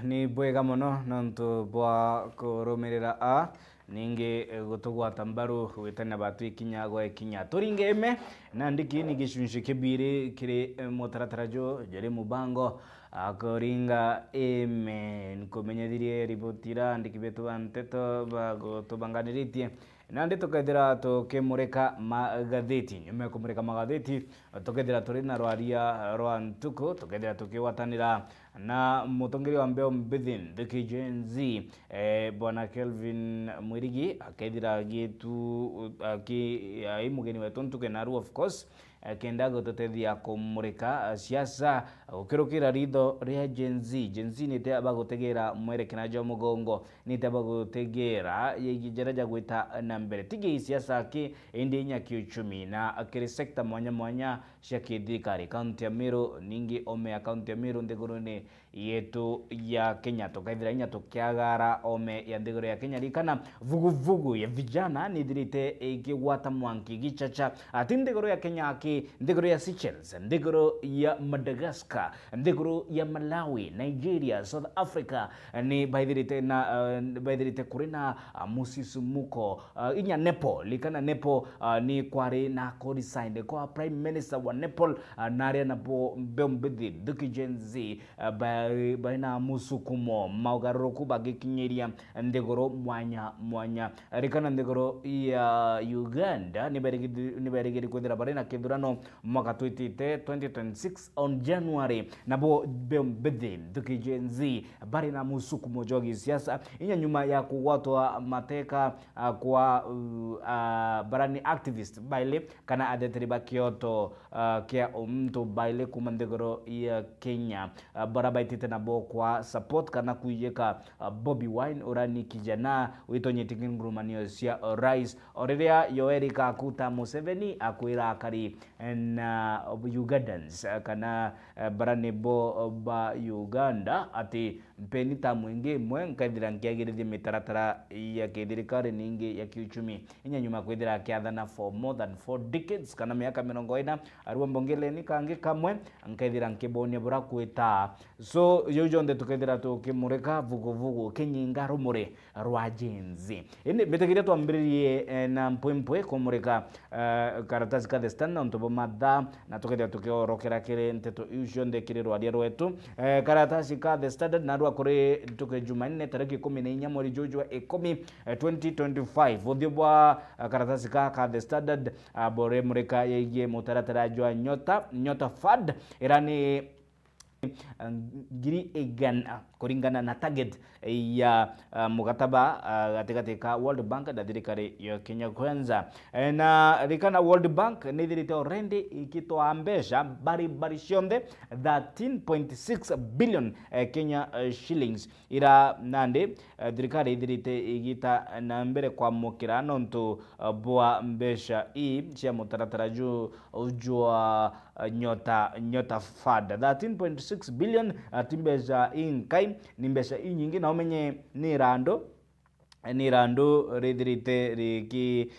B: Ni bwega muno nontu bwa kurumirira
A: ninge gutugwata mbaru witana batu ikinya go ikinya turinge ime na ndiki ni gicunci kibiri kiri mutaratara jo jeri mubango akoringa ime nkumenyethirie ribotira ndikibetu anteto bagotubanganiritie nandi tukethira tukimurika magatheti nyume kumurika magatheti tukethira turi na rwaria rwa ntuko tukethira tukiwatanira na mutongeri wa mbeo mbithin the Gen Z bwana Kelvin Mwirigi akethira gitu imugeni wetu ntuke naru of course kenda gututethia kumurika siasa ukirukira ritho ria Gen Z nite abagutegera mwerekera jo mugongo nite abagutegera yigijeraja gwita na mbere tigi siasa ki indi nya kiuchumi na akiri sekta mwanya cia kithirikari kaunti ya Meru ningi ome kaunti ya Meru ndiguruni yetu ya Kenya tukaithira inya tukiagara ome ya ndiguru ya Kenya likana vuguvugu ya vijana nithirite ikigwata mwanki gichacha ati ndiguru ya Kenya ki ndiguru ya Seychelles ndiguru ya Madagascar ndiguru ya Malawi Nigeria South Africa ni baithirite kurina musisumuko inya Nepal likana Nepal ni kwari na co-signed kwa prime minister wa Nepal naria na po mbembithi duki Gen Z baina musukumo maugaruku bagikinyiria ndiguru mwanya likana ndiguru ya Uganda ni berigiri kwithira barina kithurano mwaka 2026 on January nabo mbembithi duki Gen Z barina musukumo jogi siasa inya nyuma ya kuwatwa mateka kwa barani activist baile kana adetriba Kyoto kia mtu baile kumandegoro ya Kenya barabaitite na bo kwa support kana kuyeka Bobby Wine urani kijana witonyetiki ngurumanio cia rais oreria Yoweri Kaguta Museveni akwira akari na Ugandans kana barani bo ba Uganda ati mpeni ta mwingi mwenkaithira nkiagirithi mitaratara ya kithirikari ningi ya kiuchumi inya nyuma kwithira kiathana for more than 4 decades kana miaka 40 arua mbongeleni kangi kamwe nkaithira nkibonia bura kwita so yojonde tukethira tukimurika vuguvugu kinyinga rumuri rwa Gen Z indi bitegiria twambiririe na mpwempwe kumurika karatasi ka The Standard ntobo madha na tukethira tukiorokera kire nteto yojonde kire rwadia rwetu karatasi ka The Standard narua kuri tuke Jumanne tariki 14 mwezi Jojua 10 2025 uthibwa karatasi ka The Standard bore murika yeye mutaratara jwa nyota fad irani ngiri egana kuringana na target ya mukataba katika World Bank na thirikari ya Kenya Kwanza na rikana World Bank ni thirite already ikitoa mbesha bari cionde 13.6 billion Kenya shillings ira nande thirikari thirite igita na mbere kwa mukira nontu bwa mbesha cia mutaratara jwa nyota fad 13.6 billion timbeza inkai nimbeza inyingi na umenye ni rando rithirite riki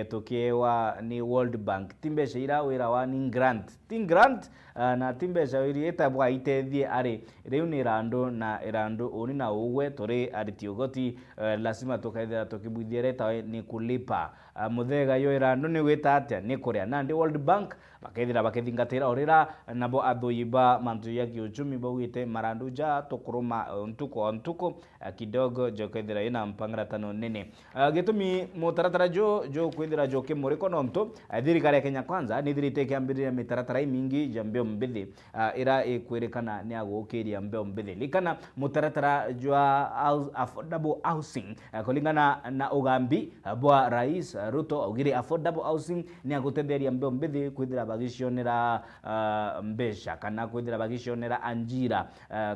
A: tukiewa ni World Bank timbeza ira wira wa ni grant na timbeza wiri etabwa itethie ari riu ni rando na irando uni na ugwe turi aritiogoti lazima tukaithira tukibwithia reta ni kulipa muthega yo irando ni gwita atia ni kuria na ndi World Bank bakethira bakethingatira orira nabo athuiba mantu ya kiuchumi bawite maranduja tukuruma ntuko kidogo jokethira ina mpangaratano nene gitumi mutaratara jo kwithira jo kimuriko nonto thirikari ya Kenya Kwanza ni thirite kiambiria mitaratara mingi jambio mbithi ira ikwirikana ni agukiria mbeo mbithi likana mutaratara jwa affordable housing kulingana na ugambi bwa Rais Ruto augire affordable housing ni agutetheria mbeo mbithi kwithira bagicionera mbesha kana kwithira bagicionera anjira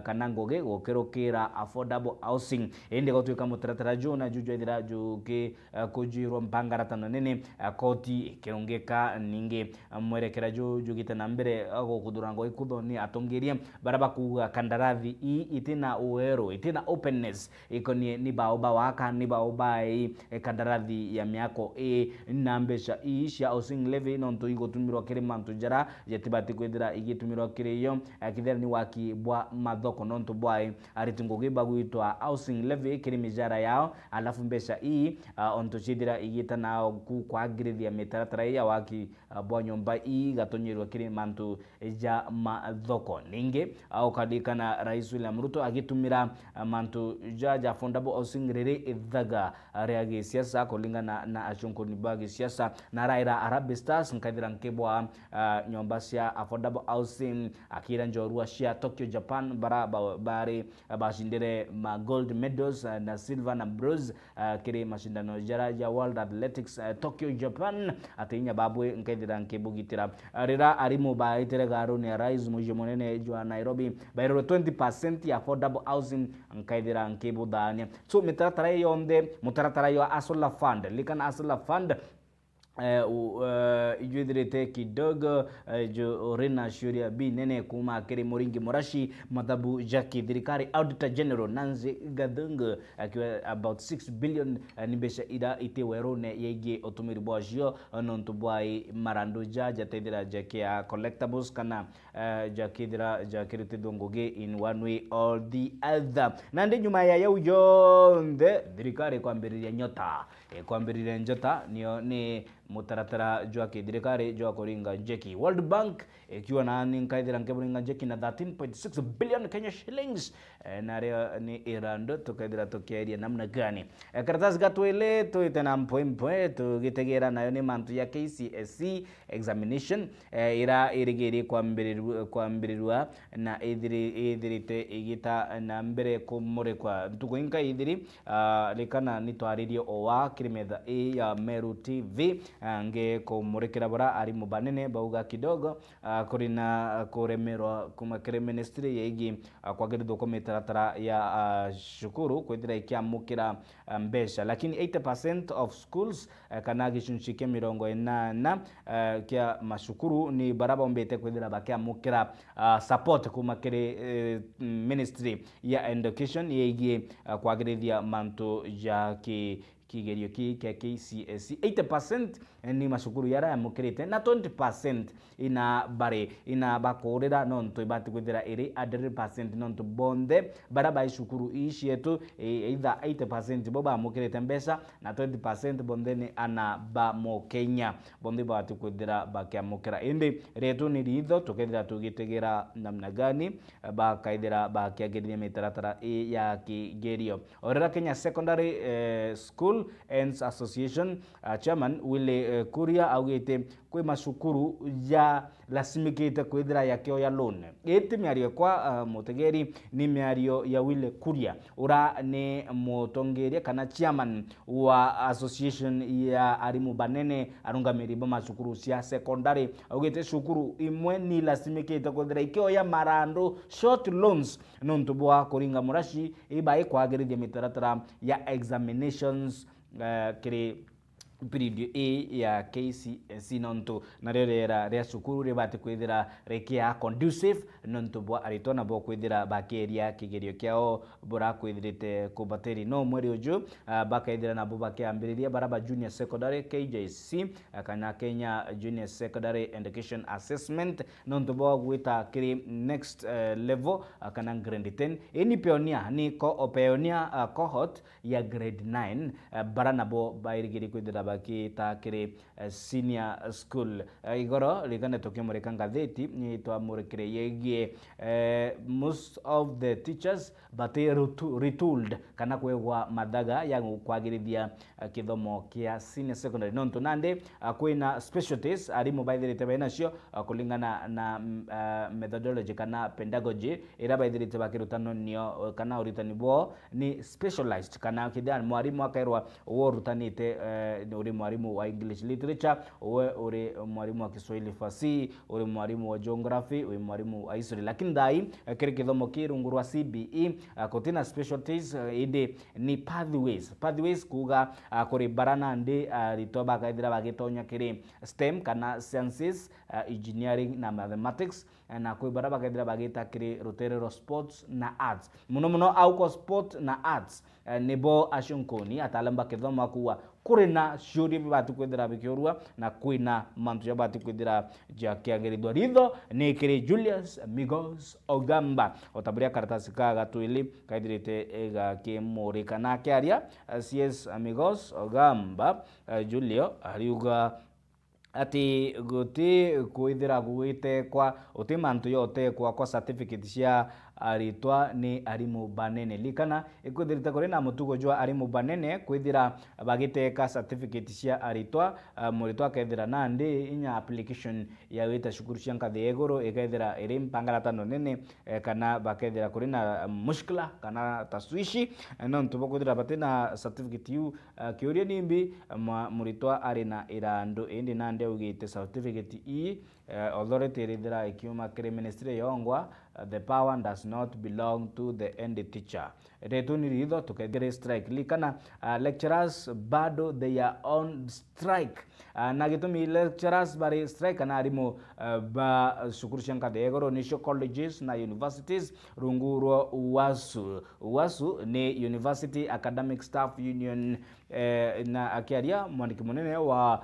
A: kana ngoge gukirukira affordable housing indi gotwika mutaratara jo na juju ithira juki kujirwa mpangaratano nene koti ikirungika ningi mwerekera jugite na mbere gukudurango ikutho ni atongeria baraba kuga kandarathi itina uero itina openness ikonie ni baoba waka ni baoba kandarathi ya miako na mbesha cia housing levy nonto igotumirwa kire kiri mantu jara yetibati kwithira igitumirwa kiri yo kithera ni waki bwa mathoko nonto bwai aritungugi bagwitwa housing levy kiri mijara yao alafu mbesha hii onto chidira igita nao ku kwagirithia mitaratara ya waki bwa nyumba hii gatonyerwa kiri mantu ja mathoko ningi au kadikana Rais William Ruto agitumira mantu ja affordable housing riri ithaga reagi siasa kulingana na achunkuni bagi siasa na Raila Arabi Stars nkadira nkebwa nyumba cia affordable housing akira njorua cia Tokyo Japan bari bashindire ma gold medals na silver na bronze kiri mashindano jara ya World Athletics Tokyo Japan atinya babwe nkadira nkebugitira rira arimu baitere garo ni Rais muje monene jwa Nairobi bairo 20% ya affordable housing nkadira nkebudania so mitaratara yonde mutaratara yo Asola Fund likana Asola Fund ijudirite kidogo jo Rena Shuria B nene kuma kiri Muringi Morashi madhabu jaki thirikari Auditor General Nancy Gathungu akiwa about 6 billion nibesha ida ite werone yege otumiri bwajio nonto bwai marandu jatethira jakia collectibles kana jakidira jakirite dongoge in one way or the other nande nyuma ya yonde thirikari kwambiriria nyota kwambiriria njota niyo ni mutaratara jwa kithirikari jwa kuringa njeki World Bank ikiwa na nkaithira nkeburinga njeki na 13.6 billion Kenya shillings na reo ni irando tukaithira tukiaria namna gani karatasi gatwele tuitena mpoimpoe tugitegera nayo ni mantu ya KCSE examination ira irigiri kwambirirwa na ithirite igita na mbere kumurikwa tukuinka ithiri likana nitwaririo owa kirimetha ya Meru TV nge kumurekera bara ari mubanene bauga kidogo kurina kuremerwa kuma kire ministry yegi kwagiritho kwa mitaratara ya shukuru kwithira ikiamukira mbesha lakini 80% of schools kana gicunchike 80 kia mashukuru ni baraba mbete kwithira bakiamukira support kuma kire ministry ya education yegi kwagirithia mantu ya kigerio kia KCSE 80% ni mashukuru yara ya mukirite na 20% ina bakorera nonto ibati kwithira iri 100% nonto bonde baraba ishukuru ishi yetu either 80% boba mukirite mbesa na 20% bonde ni ana ba mo Kenya bonde bati kwithira bakiamukira indi retu ni ritho tukethira tugitegera namna gani bakaithira bakiagiria mitaratara ya kigerio orera Kenya Secondary School Ends Association chairman Wile Kuria augite kwe mashukuru ya lasimikite kwithira yakio ya loan iti miario kwa mutegeri ni miario ya Wile Kuria ura ni mutongeria kana chairman wa association ya arimu banene arungamiri ba mashukuru cia secondary augite shukuru imwe ni lasimikite kwithira ikio ya marando short loans nonto bwa kuringa murashi ibai kwagirithia mitaratara ya examinations kiri period A ya KCSE nonto na rera ria sukuru ribati kwithira rekia conducive nonto bwa aritona bwa kwithira bakeria kigerio kiao bora kwithirite kubateri no mweri uju bakaithira na buba kiambiriria baraba junior secondary KJC kana Kenya Junior Secondary Education Assessment nonto bwa gwita kiri next level kana grade 10 ini pioneer ni pioneer cohort ya grade 9 barana bo bairigiri kwithira bakita kiri senior school igoro ligane tokimurika ngatheti ni twamurekire yegie most of the teachers but retooled kana kwegwa mathaga ya kwagirithia kithomo kia senior secondary nonto nande kwina specialties arimu baithirite bainacio kulingana na methodology kana pedagogy ira baithirite bakirutano nio kana uritani bo ni specialized kana kidan mwarimu akairwa urutanite uri mwarimu wa English literature uri mwarimu wa Kiswahili fasihi uri mwarimu wa geography uri mwarimu wa history lakini dai kile kithomo kirungurwa CBE kotina specialties ide ni pathways kuga kuri barana ndi ritoba kaithira bagitonya kiri STEM kana sciences engineering na mathematics na kwi baraba kaithira bagita kiri Rotero sports na arts muno au ko sport na arts nebo ashunkoni atalamba kithomo kuwa kuri na ciuria bibati kwithira bikiurua na kwina mantu ya bati kwithira ja kiageridwa ritho ni kiri Julius Migos Ogamba otaburia karatasi ka gatwili kaithirite ga kimurika na kiaria CS Migos Ogamba Julio ariuga ati guti kwithira gwite kwa uti mantu yote kwa certificate cia aritwa ni arimu banene likana ikwithirite kuri na mutugo jwa arimu banene kwithira bagiteka certificate cia aritwa muritwa kethira nandi inya application ya wita shukuru cia nkathi egoro ikaithira iri mpangaratano nene kana bakethira kuri na mushkila kana taswishi no ntubo kwithira batina certificate yu kiuria nimbi muritwa ari na irando indi nande ugite certificate authority rithira ikiuma kiri ministry yongwa the power does not belong to the end teacher. Retuni ritho tukegere strike likana lecturers bado they are on strike na gitumi lecturers bari strike kana arimu ba shukuru cia egoro nisho colleges na universities runguro uwasu ni University Academic Staff Union na akiaria mwandiki munene wa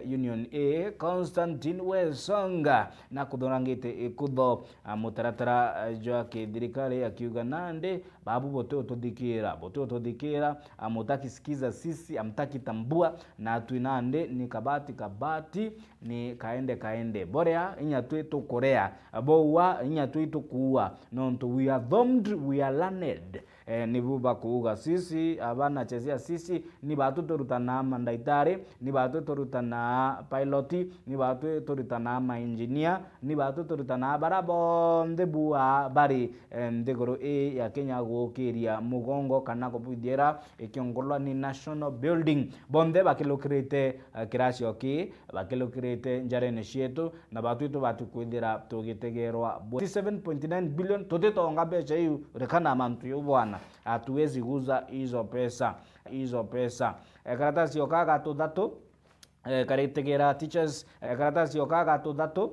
A: Union A Constantine Wesonga na kuthorangite ikutho mutaratara jwa kithirikari akiuga nande babu bote utothikira amutakisikiza sisi amtaki tambua na twinande ni kabati ni kaende borea inya twetu korea bowa inya twetu kuwa nonto we are thumbed we are learned ni buba kuuga sisi abana chezea sisi ni batu torutana mandaitare ni batu torutana piloti ni batu torutana ma engineer ni batu torutana barabo ndebua bari ndegoro ya Kenya gokiria mugongo kana kopudira ikiongolwa ni national building bonde bakilokirete kirasio ki bakilokirete njarene cietu na batu itu batu kwithira tugitegerwa 7.9 billion totetonga becha yu rekana mantu yo bwana hatuwezi guza hizo pesa karatasi yokaga tuthatu karitegera teachers karatasi yokaga tuthatu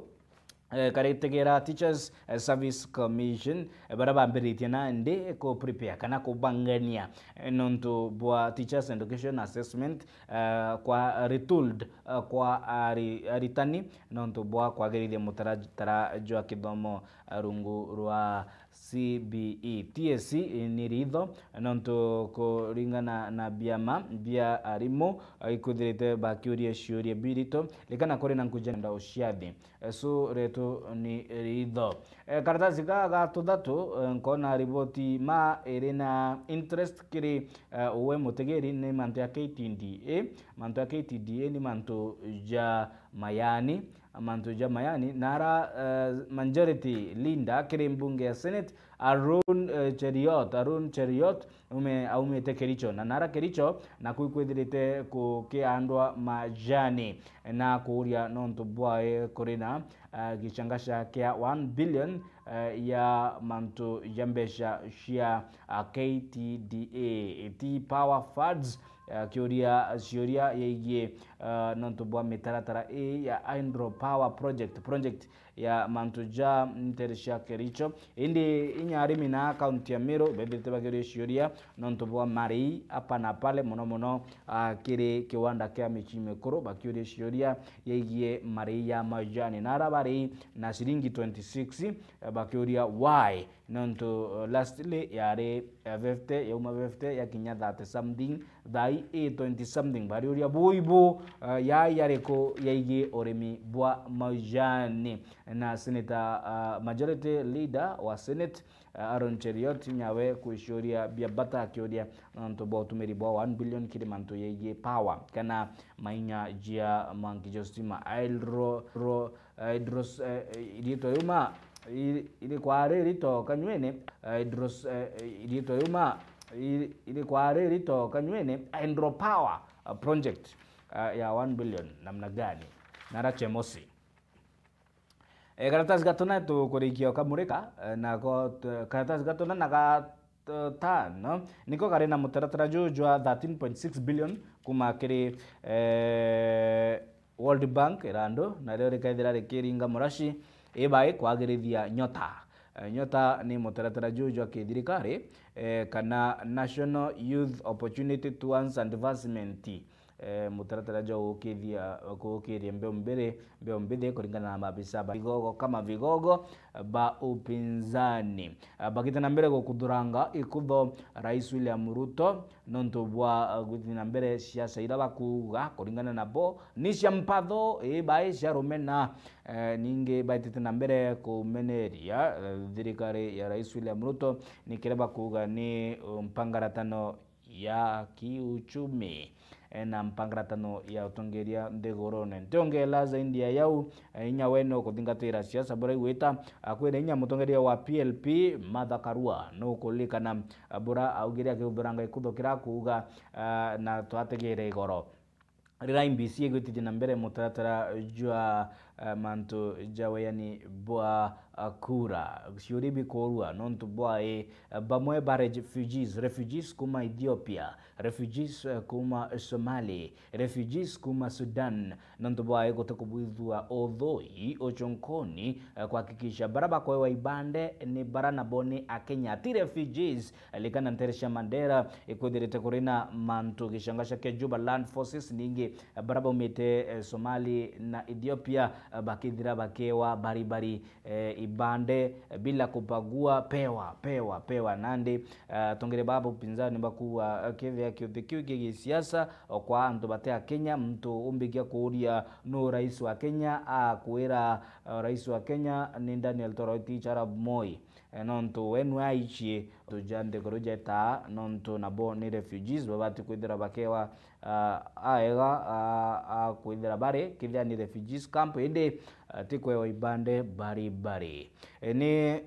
A: karitegera Teachers Service Commission barabambiritie na ndi ko prepare kana kubangania nonto bwa Teachers Education Assessment kwa retooled kwa aritani nonto bwa kwagerithia mutaratara jwa kithomo rungu rwa CBE TSC ni ritho nonto kuringana na biama bia arimo ikuthirite bakiuria ciuria birito likana kuri na nkujenda uciathi so reto ni ritho karatasi ga tuthatu nkona riboti ma irina interest kiri uwe mutegeri ni mantu ya KTDA ni mantu ja mayani nara majority linda kiri mbunge ya Senate Arun Cheriot umete Kericho na nara Kericho na kuikwithirite kukiandwa majani na kuria nonto bwae korina gichangasha kia 1 billion ya mantu jambesha shia KTDA T-Power Funds kiuria yegie nonto bwa mitaratara ya Hydro Power project ya mantuja interisha Kericho indi inyarimi na county ya Meru bedete bagire ciuria nonto bwa mari apa na pale mono kiri kiwanda kia michime kuro bakiuria ciuria yegie mari ya majani na rabari na shilingi 26 bakiuria why nonto lastly yare 50 ya uma 50 ya kinya 30 something dai 20 something bariuria buibu ya yareko yegie oremi bwa majani na Senator majority leader wa Senate Aaron Cheriot nyawe kuishuria biabata akioria nonto bwa utumiri bwa 1 billion kiri manto yegie power kana mainya jia mangijostima hydros idito yuma ili kware rito kanywene hydros idito yuma ili kware rito kanywene Hydro Power project ya 1 billion namna gani nara chemosi karatasi gatona tu kurikio kamurika na karatasi gatona na tano niko karena mutaratara jwa 13.6 billion kuma kiri World Bank irando na leo rikaithira rikiringa murashi ebai kwagirithia nyota nyota ni mutaratara juju akithirikari kana National Youth Opportunity Towards Advancement mutaratara jo ukiria mbeo mbere kulingana na mabisa vigogo kama vigogo ba upinzani bakita mbere gukuduranga ikutho Rais William Ruto nonto bwa gutina mbere siasa ira bakuga kulingana na bo ni cia mpatho bae cia rumena ninge baitite na mbere kumeneria thirikari ya Rais William Ruto ni kireba kuga ni mpangaratano ya kiuchumi na mpangaratano ya utongeria ndegorone ntongela za India yau inya weno kuthingatira siasa bora gwita akwira inya mutongeria wa PLP Martha Karua no kulikana bora augiria kiuburanga ikuthokira kuga na twategere igoro rira MBC gwitije na mbere mutaratara jwa manto jawe yani bwa kura siuribi korua nonto bwa bamwe ba refugees kuma Ethiopia, refugees kuma Somali, refugees kuma Sudan nonto bwa gotokubuithwa othoi ochonkoni kuhakikisha baraba kwa ibande ni barana boni akenya ti refugees alikana Teresia Mandela ikudirite kurina manto gishangasha ke Jubaland Forces ningi baraba umete Somali na Ethiopia bakidira bakewa baribari ibande bila kupagua pewa nande tongere babu pinzani bakuwa kevya kiuthiki siasa kwa antu batea Kenya mtu umbigia kuuria no rais wa Kenya akuira rais wa Kenya ni Daniel Toroitich Arap Moi nonto wenu aichi tujande gorojeta nonto nabo ni refugees babati kuidira bakewa aega kuidira bare kivya ni refugees camp ende tikwe ibande bari ni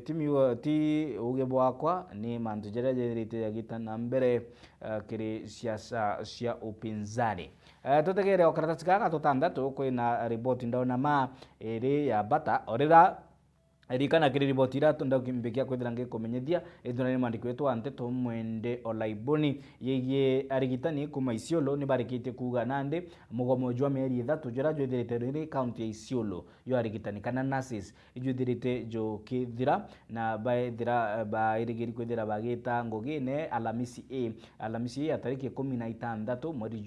A: timi ti ugebwa kwa ni mantu jerejerite yagita na mbere kiri siasa cia upinzani tutegere okaratasi kaka tutandatu kwina report ndona ma eri ya bata orira erikana kiri report ira tonda kimbikia kwithira ngikumenyithia ithuna ni mandiko yetu ante to mwende olaiboni yeye arigitani kuma Isiolo ni barikite kuga nande mugomo jwa meri 3 jora jwithirite riri county ya Isiolo yo arigitani kana nurses ijwithirite jo kithira na baithira ba irigiri kwithira bagita ngogine alamisi ya tariki 16 mwezi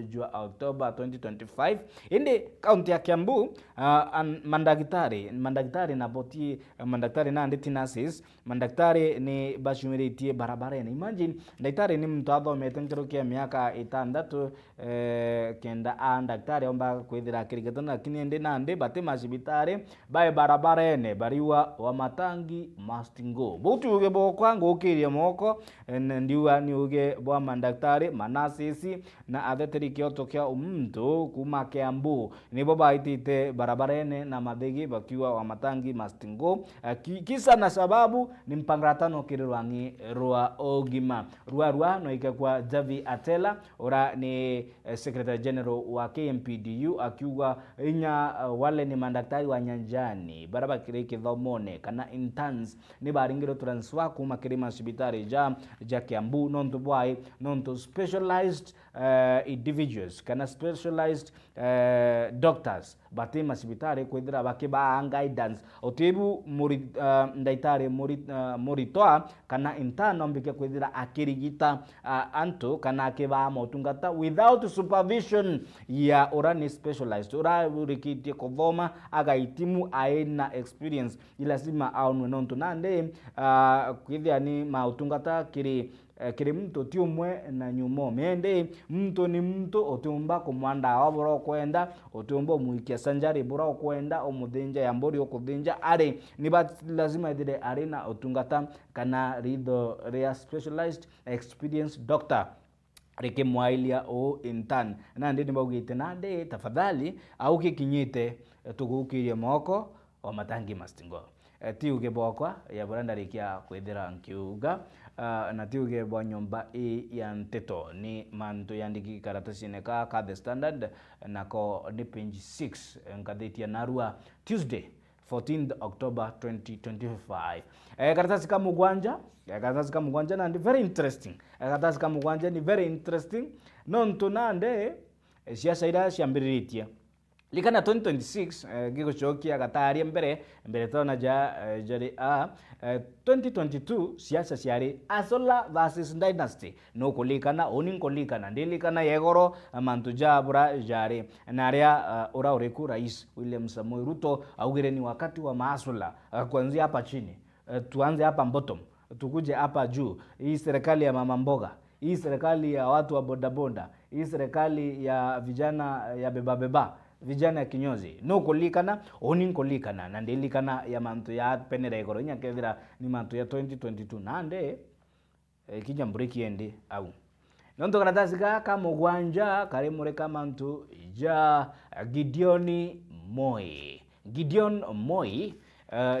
A: jwa October 2025 indi county ya Kiambu mandagitari na boti mandaktari na ndeti nurses mandaktari ni bashumiritie barabara ni imagine daktari ni mtu athomete ngiro kia miaka 6 kenda daktari omba kwithira kirigatana kinende nande bate masibitari bae barabara ene bariwa wa matangi mastingo butu uge bokwa ngokirie moko ndiwa ni uge bwa mandaktari manasisi na atheteri kioto kia mtu kuma Kiambu nibo baitite barabara ene na mabegi bakiwa wa matangi mastingo kisa na sababu ni mpangaratano kirirwangi rwa ogima rua no ikakwa Javi Atela ora ni secretary general wa KMPDU akiuga inya wale ni mandaktari wa nyanjani baraba kireke thomone kana interns ni baringiro transfer kuma kirima hospitali ja Kiambu nonto bwai nonto specialized individuals kana specialized doctors batima hospitali kwithira bakiba guidance otibu ndaitari muritoa kana intano mbike kwithira akirigita anto kana akiba motungata without supervision ya orani specialized ora urikitie kuthoma agaitimu aina experience ilazima aunwe nonto nande kwithia ni mautungata kiri mtu tiumwe na nyumo mende mtu ni mtu otumba kumwanda wabura kwenda otumba muikia sanjari bura kwenda omudhinja ya mbori okudhinja are ni lazima idire arena otungata kana rido rea specialized experienced doctor reke mwailia o intern na ndi mbogite nande tafadhali au kikinyite tugukirie moko o matangi mastingo tiuge bokwa ya buranda rikia kwithira nkiuga na tiuge bwa nyomba ya nteto ni manto yandiki karatasi neka The Standard nako ni page 6 ngatheti ya Narua Tuesday 14th October 2025 karatasi kama mugwanja na very interesting karatasi kama mugwanja ni very interesting nonto nande siasa ira ciambiritie likana 2026 gigochokia gatari mbere tona jari 2022 siasa ciari Azolla versus Dynasty no kulikana oni kulikana ndilikana yegoro mantu jabura jari naria ura ureku rais William Samoei Ruto augire ni wakati wa Azolla kuanzia hapa chini tuanze hapa bottom tukuje hapa juu. Hii serikali ya mama mboga, hii serikali ya watu wa bodaboda, hii serikali ya vijana ya beba vijana ya kinyozi no kulikana oni kulikana na ndilikana ya mantu ya penere igoro nya kethira ni mantu ya 2022 nande kijamburi endi au nonto karatasi ka mugwanja kare mureka mantu ja Gideon Moi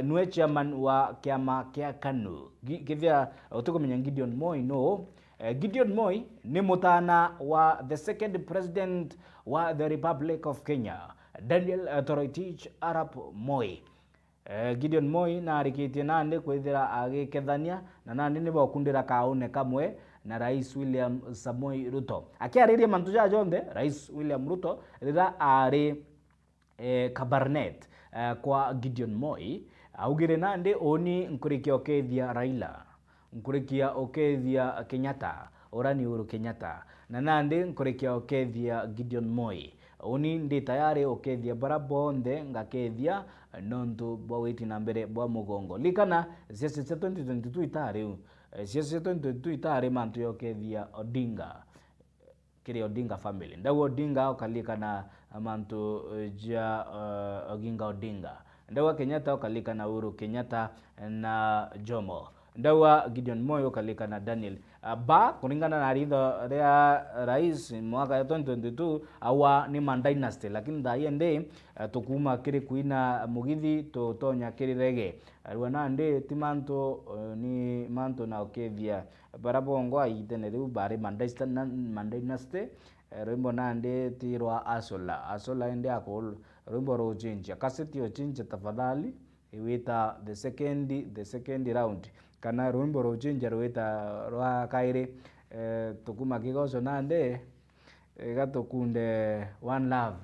A: nwe chairman wa kiama kia KANU kivya utukomenya Gideon Moi no Gideon Moi ni mutana wa the second president wa the Republic of Kenya Daniel Toroitich Arap Moi. Gideon Moi na arikitie nande kwithira agikethania na nande ni bakundira kaune kamwe na Rais William Samoei Ruto akiariria mantu ja jonde Rais William Ruto rira ari Kabarnet kwa Gideon Moi augire nande oni nkurikia okethia Raila nkurikia okethia Kenyatta orani Uhuru Kenyatta na nande nkurikia okethia Gideon Moi oni ndi tayari okethia barabonde ngakethia nontu bwawiti na mbere bwa mugongo likana siasa 2022 itari siasa 2022 itari mantu yokethia Odinga kiri Odinga family ndawo Odinga okalikana mantu ja Oginga Odinga ndawa Kenyatta okalikana Uhuru Kenyatta na Jomo ndawa Gideon Moi okalikana Daniel ba kulingana na ritho ria rais mwaka 2022 awa ni man dynasty lakini ndaiende tukuma kiri kuina mugithi tonya kiri rege arwana nde timanto ni manto na okethia barabongo aitene riu bare man dynasty rumbo nande tirwa Azolla ende akol rumbo ro change kaseti o change tafadhali iwita the second round kana rumbo ro change rwita rwa kaire tukuma kigoso nande gatukunde one love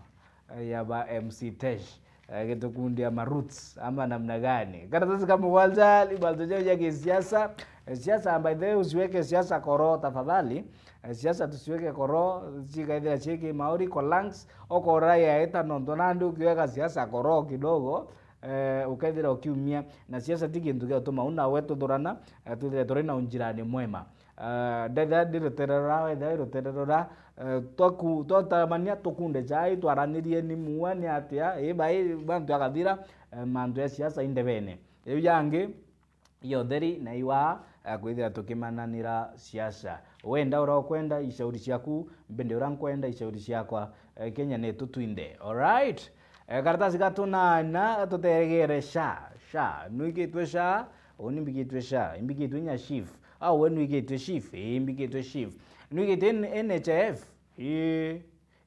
A: ya ba MC Tesh gatukunde ama roots ama namna gani karatasi kama walza libaltoje ya kisiasa siasa by the way usiweke siasa koro tafadhali siasa tusiweke koro sikaidha cheki maori kolangs oko raya eta nondonando ukiweka siasa koro kidogo ukaidhira ukiumia na siasa tiki ndugia tuma una wetu dorana tudire torina unjirani mwema dada diroterera weda roterera toku totamania tokunde jai twaranirie ni muani atia bai bantu akathira mandu ya siasa indebene yange iyo theri na iwa kwithira tukimananira siasa wenda urakwenda ishauri ciaku mbende urankwenda ishauri ciakwa Kenya ne tutwinde alright karatasi gatuna na tuteregere sha nuigitwe sha onimbigitwe sha imbigitwe nya chief au wenu igitwe chief imbigitwe chief nuigitwe NHF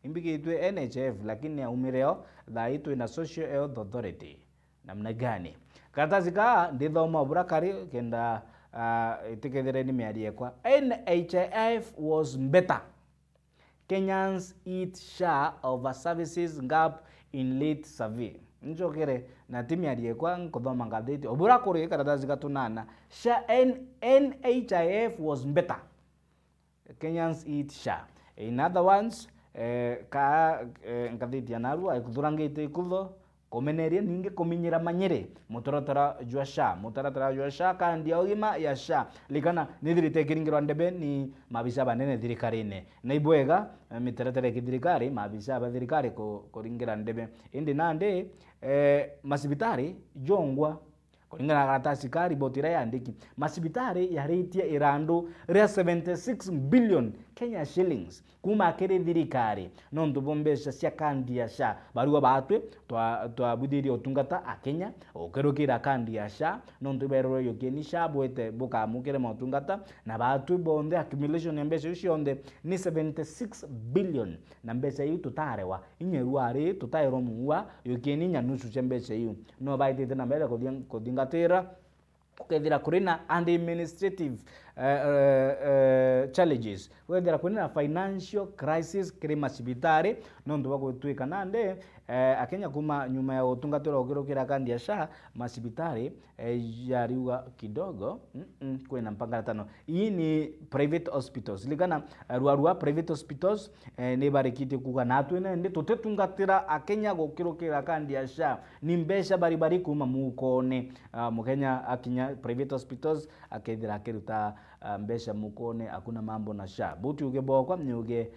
A: imbigitwe NHF lakini umireo dhaitwe na Social Health Authority namna gani karatasi ka ndithoma burakari kenda itikethire ni miarie kwa NHIF was better. Kenyans eat SHA over services gap in late survey. Njokere na timiarie kwa nkothoma ngatheti oburakuri karatasi gatunana SHA NHIF was better. Kenyans eat SHA. In other ones ka ngatheti anaru ikuthurangite ikutho komeneria ninge kominyira manyere mutaratara jwa SHA kandi ogima ya SHA likana nithirite kiringirwa ndebe ni mabisa banene thirikarine na ibwega mitaratara kithirikari mabisa ba thirikari kuringira ndebe indi nande masibitari jongwa kulingana na karatasi ka riboti ya andiki masibitari yaritie irandu ria 76 billion Kenya shillings kuma kiri thirikari nondu bombesha cia kandi ya SHA barua batwe twa budiri otungata a Kenya okerukira kandi ya SHA nondu beroro yokeni SHA bwete buka mukire motungata na batwe bonde accumulation ya mbesha ushionde ni 76 billion na mbesha yu tutarewa inyeruari tutairo muwa yokeni nya nusu cia mbesha yu no baitete na mbere kodingatira ukethira kurina administrative challenges wethira kurina financial crisis kiri masibitari nondu bagutwika nande akenya kuma nyuma ya utungatiro ukirukira kandi ya SHA masibitari yariuga kidogo kwina mpanga tano. Hii ni private hospitals ligana ruarua private hospitals ne barikite kuga natwene ndi tutetungatira akenya gukirukira kandi ya SHA ni mbesha bari kuma mukone mukenya akinya private hospitals akethira akiruta mbesha mukone hakuna mambo na SHA buti ugebokwa nyuge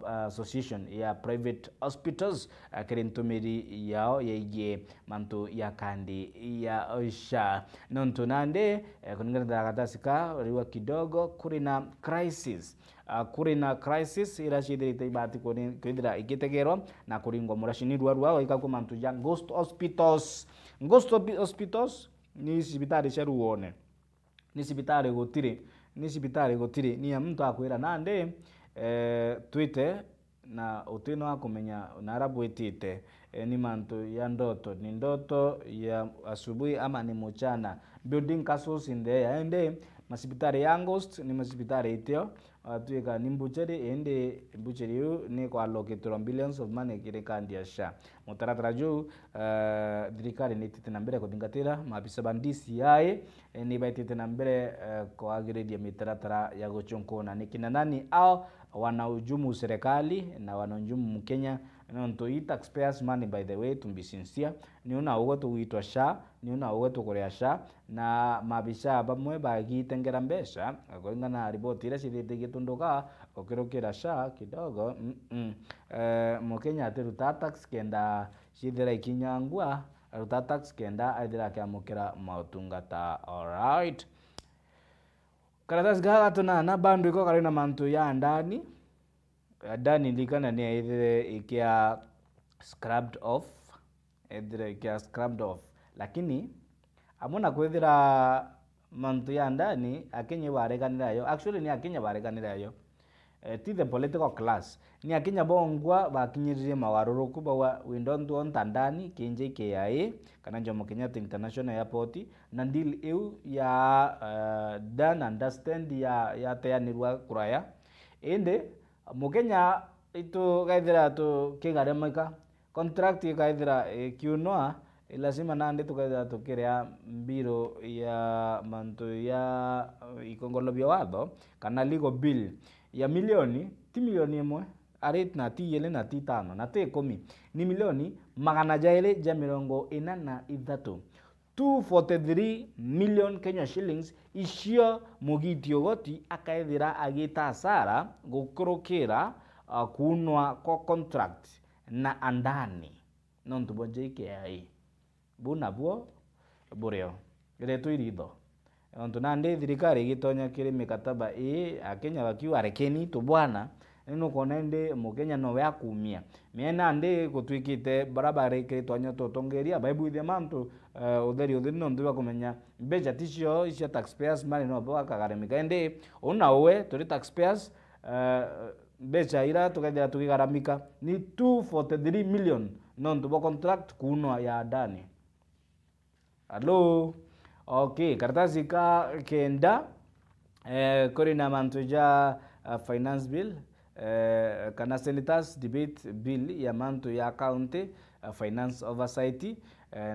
A: association ya private hospitals akirintumiri yao yeje mantu ya kandi ya SHA nonto nande kuningana dagatasika riwa kidogo kurina crisis irashidiri ibati kwidira igitegero na kuringwa murashini ruarua ikako mantu ya ghost hospitals ni sibitari sharuone ni sibitari gotire ni ya mtu akwira nande twite na utino akumenya narabu itite ni mantu ya ndoto ni ndoto ya asubuhi ama ni mchana building castles in there ende masibitari ya Ghost ni masibitari itio tuika ni mbucheri ende mbucheri yu ni kwa allocated billions of money kire kandi ya SHA mutaratara juu dirikari ni tete na mbere kudingatira mabisa bandisi yae ni baitete na mbere kwa grade ya mitaratara ya gochonkona ni kina nani au wanahujumu serikali na wanahujumu Mkenya nonto i taxpayers money by the way to be sincere ni una uweto uitwa SHA ni una uweto korea SHA na mabisha bamwe bagitengera mbesha akoingana ripoti ile shirite gitunduka okirokera SHA kidogo Mkenya ateruta tax kenda shidira ikinyangwa aruta tax kenda aidira kiamukira mautungata. Alright, karatasi gaga tuna na bandu iko karina mantu ya ndani likana ni either ikia scrubbed off lakini amuna kwethira mantu ya ndani akenye bareganira yo actually ni akenya bareganira yo ti the political class ni akenya bongwa bakinyirire mawaruruku ba windondu ontandani kinje KIA kana Jomo Kenyatta International Airport na deal eu ya done understand ya teanirwa kuraya ende Mukenya itu kaithira tu kigaremeka contract kaithira kiunoa lazima nande tukaithira tukirea mbiro ya mantu ya ikongolobia watho kana legal bill ya milioni ti milioni imwe arit na ti yele na ti tano na te 10 ni milioni magana jaile ja mirongo inana ithatu 243 million Kenya shillings ishio mugitio goti akaithira agita asara gukurukira kunwa ko contract na andani nontu bonje KIA buna buo bureo iretu irido onto nande thirikari gitonya kire mikataba akenya bakiwa rekeni to bwana nino konende Mukenya no ya kumia miena ande kutwikite barabara ikire twanyo totongeria baibu ithia mantu utheri no ndu bakumenya mbeja ticio cia taxpayers mali no bakagaremika ende ona we turi taxpayers mbeja ira tukaithira tukigaramika ni 243 million no ndu bo contract kuno ya ndani. Hello. Okay, karatasi ka kenda kuri na mantu ja finance bill kana senators debate bill ya mantu ya county finance oversight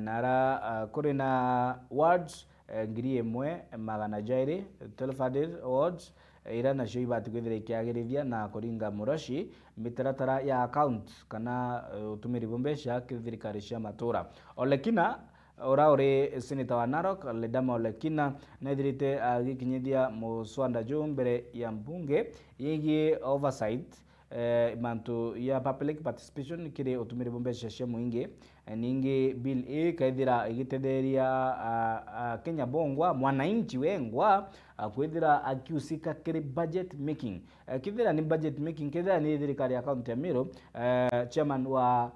A: nara kuri na wards ngiri emwe magana jairi 1200 wards ira na shui bati kwithira ikiagirithia na kuringa murashi mitaratara ya account kana utumiri bombesha kithirikari cia matura olekina ore senator wa Narok Ledama Olekina naithirite agikinyithia muswanda juu mbere ya mbunge yigi oversight mantu ya public participation kire utumire bombesha cia muingi ningi bill kaithira igitetheria Kenya bongwa mwananchi wengwa kwithira akiusika kire budget making kithira ni budget making kithira ni thirikari ya county ya Meru chairman wa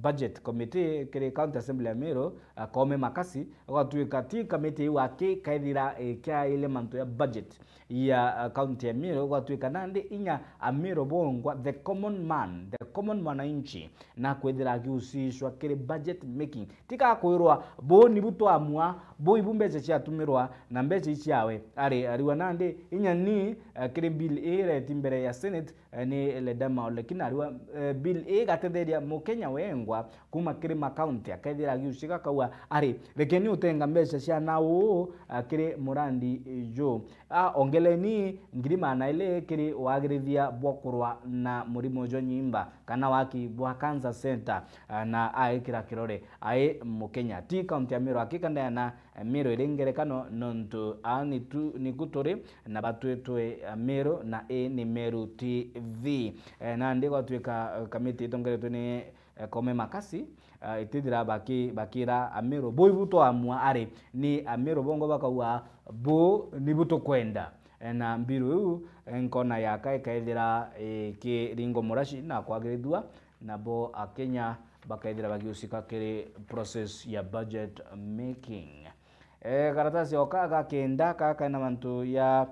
A: budget committee kire county assembly ya Meru Kome Makasi gwatuika ti committee wake kaithira kya ile mantu ya budget ya county ya Meru gwatuika nande inya Meru bongwa the common mwananchi na kwithira akiusishwa kire budget making tika kwirwa bo ni buto amwa bo ibumbeje cia tumirwa na mbeje iciawe ariwa nande inya ni kire bill ire timbere ya Senate ni Ledama Olekina ariwa bill gatetheria Mukenya Mukenya wengwa kuma kirima county akaithira giucika kaua ari rekeni utenga mbeca cia nawo kiri murandi jo ongeleni ngirima na ile kiri wagirithia bwokurwa na murimo jo nyimba kana waki bwa cancer center na aikira kirore ai Mukenya ti county ya Meru akikanda na Meru irengerekano nontu ani tu nikutore na batwetwe Meru na ni Meru TV na ndiko twika kamiti itongeretwe ni Kome Makasi itithira bakira Meru boibuto amwa ari ni Meru bongo bakaua bo ni buto kwenda na mbiru nkona yaka ikaithira kiringo murashi na kwagirithua na bo Kenya bakaithira bagiusika kiri process ya budget making. Karatasi okaga kenda kaka na mantu ya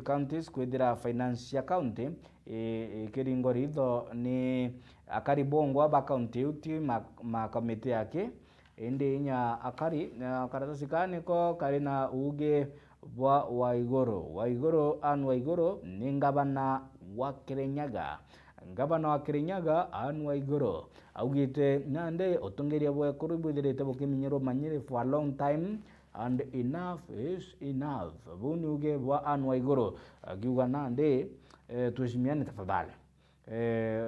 A: counties kwithira finance ya county kiringo ritho ni akaribongwa ba county uti makomite yake indi nya akari karatasi kaniko karina uge wa Waiguru Anne Waiguru ni ngabana wa Kirinyaga. Ngabana wa Kirinyaga Anne Waiguru augite nande otongeria bwe kurubithirite bukiminyero manyire for a long time and enough is enough. Buni uge bwa Anne Waiguru agiuga nande tuheshimiane tafadhali.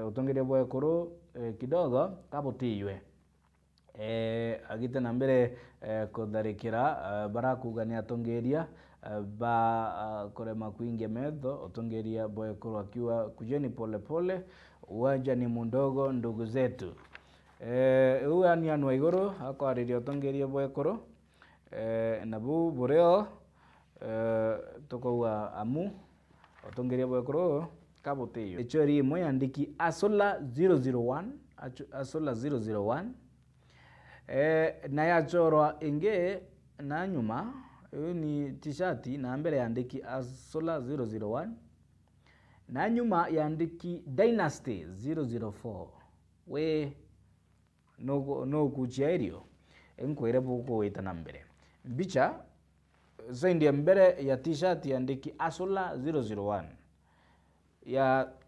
A: Otongeria bwe kuru kidogo kabutiywe. Agite na mbere kutharikira barakuga ni atongeria ba korema kuingia medho otongeria boekoro akiwa kujeni pole pole uwanja ni mundogo ndugu zetu. Huyu ni Anne Waiguru akwariria otongeria boekoro na bu bureo tokowa amu otongeria boekoro kaboteyo echori moyandiki Asola 001 Asola 001 na yachorwa inge na nyuma ni t-shirt na mbele yandiki Asola 001 na nyuma yandiki Dynasty 004 we no kuchiairio enkwere buko wita na mbele bicha zaindi mbele ya t-shirt yandiki Asola 001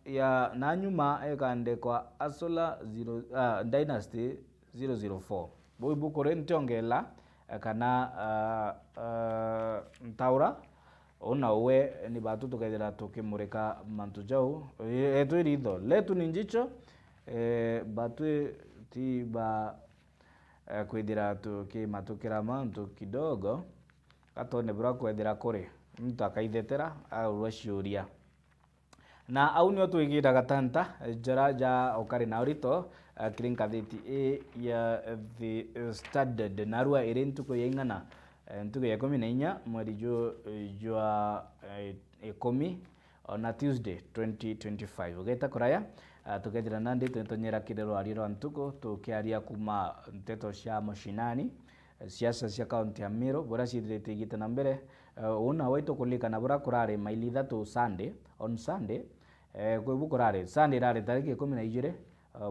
A: ya na nyuma ekaandikwa Asola Dynasty 004 boy buko rentongela kana ntaura ona we ni batu tukaithira tukimurika mantu jau etu ritho letu ni njicho batu ti ba kwithira tukimatukira mantu kidogo katone bura kwithira kuri mtu akaithetera au rwaciuria na au nio tuigira gatanta jaraja okari na urito kirinka thiti ya the Standard narua irentuko yaingana ntuko ya 14 mweri jwa 10 on Tuesday 2025 ugeta kuraya tukethira nandi twetonyera kirero ariro antuko tukiaria kuma nteto cia mashinani siasa cia kaunti ya Meru bora cithirite igite na mbere una waito kulikana bora kurare maili 3 Sunday on Sunday kwe bukurare Sunday rare tariki 12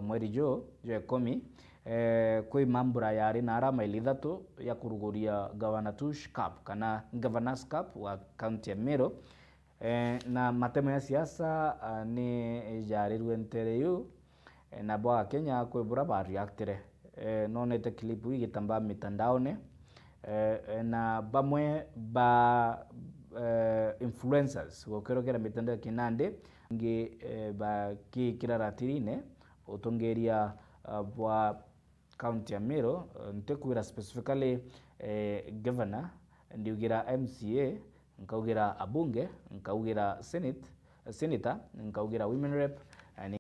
A: mweri jo 10 kwe mambura yari na arama ili 3 ya kuruguria Governor Tush Cup kana Governors Cup wa kaunti ya Meru na matemo ya siasa ni jarirwe ntereyu na bwa Kenya kwe bura ba reactere nonete klipu igitamba mitandaone na bamwe ba influencers wokerokera mitandao kinande nge ba kiraratirine otongeria bwa county ya Meru ntekwira specifically governor ndiugira MCA nkaugira abunge nkaugira senator nkaugira women rep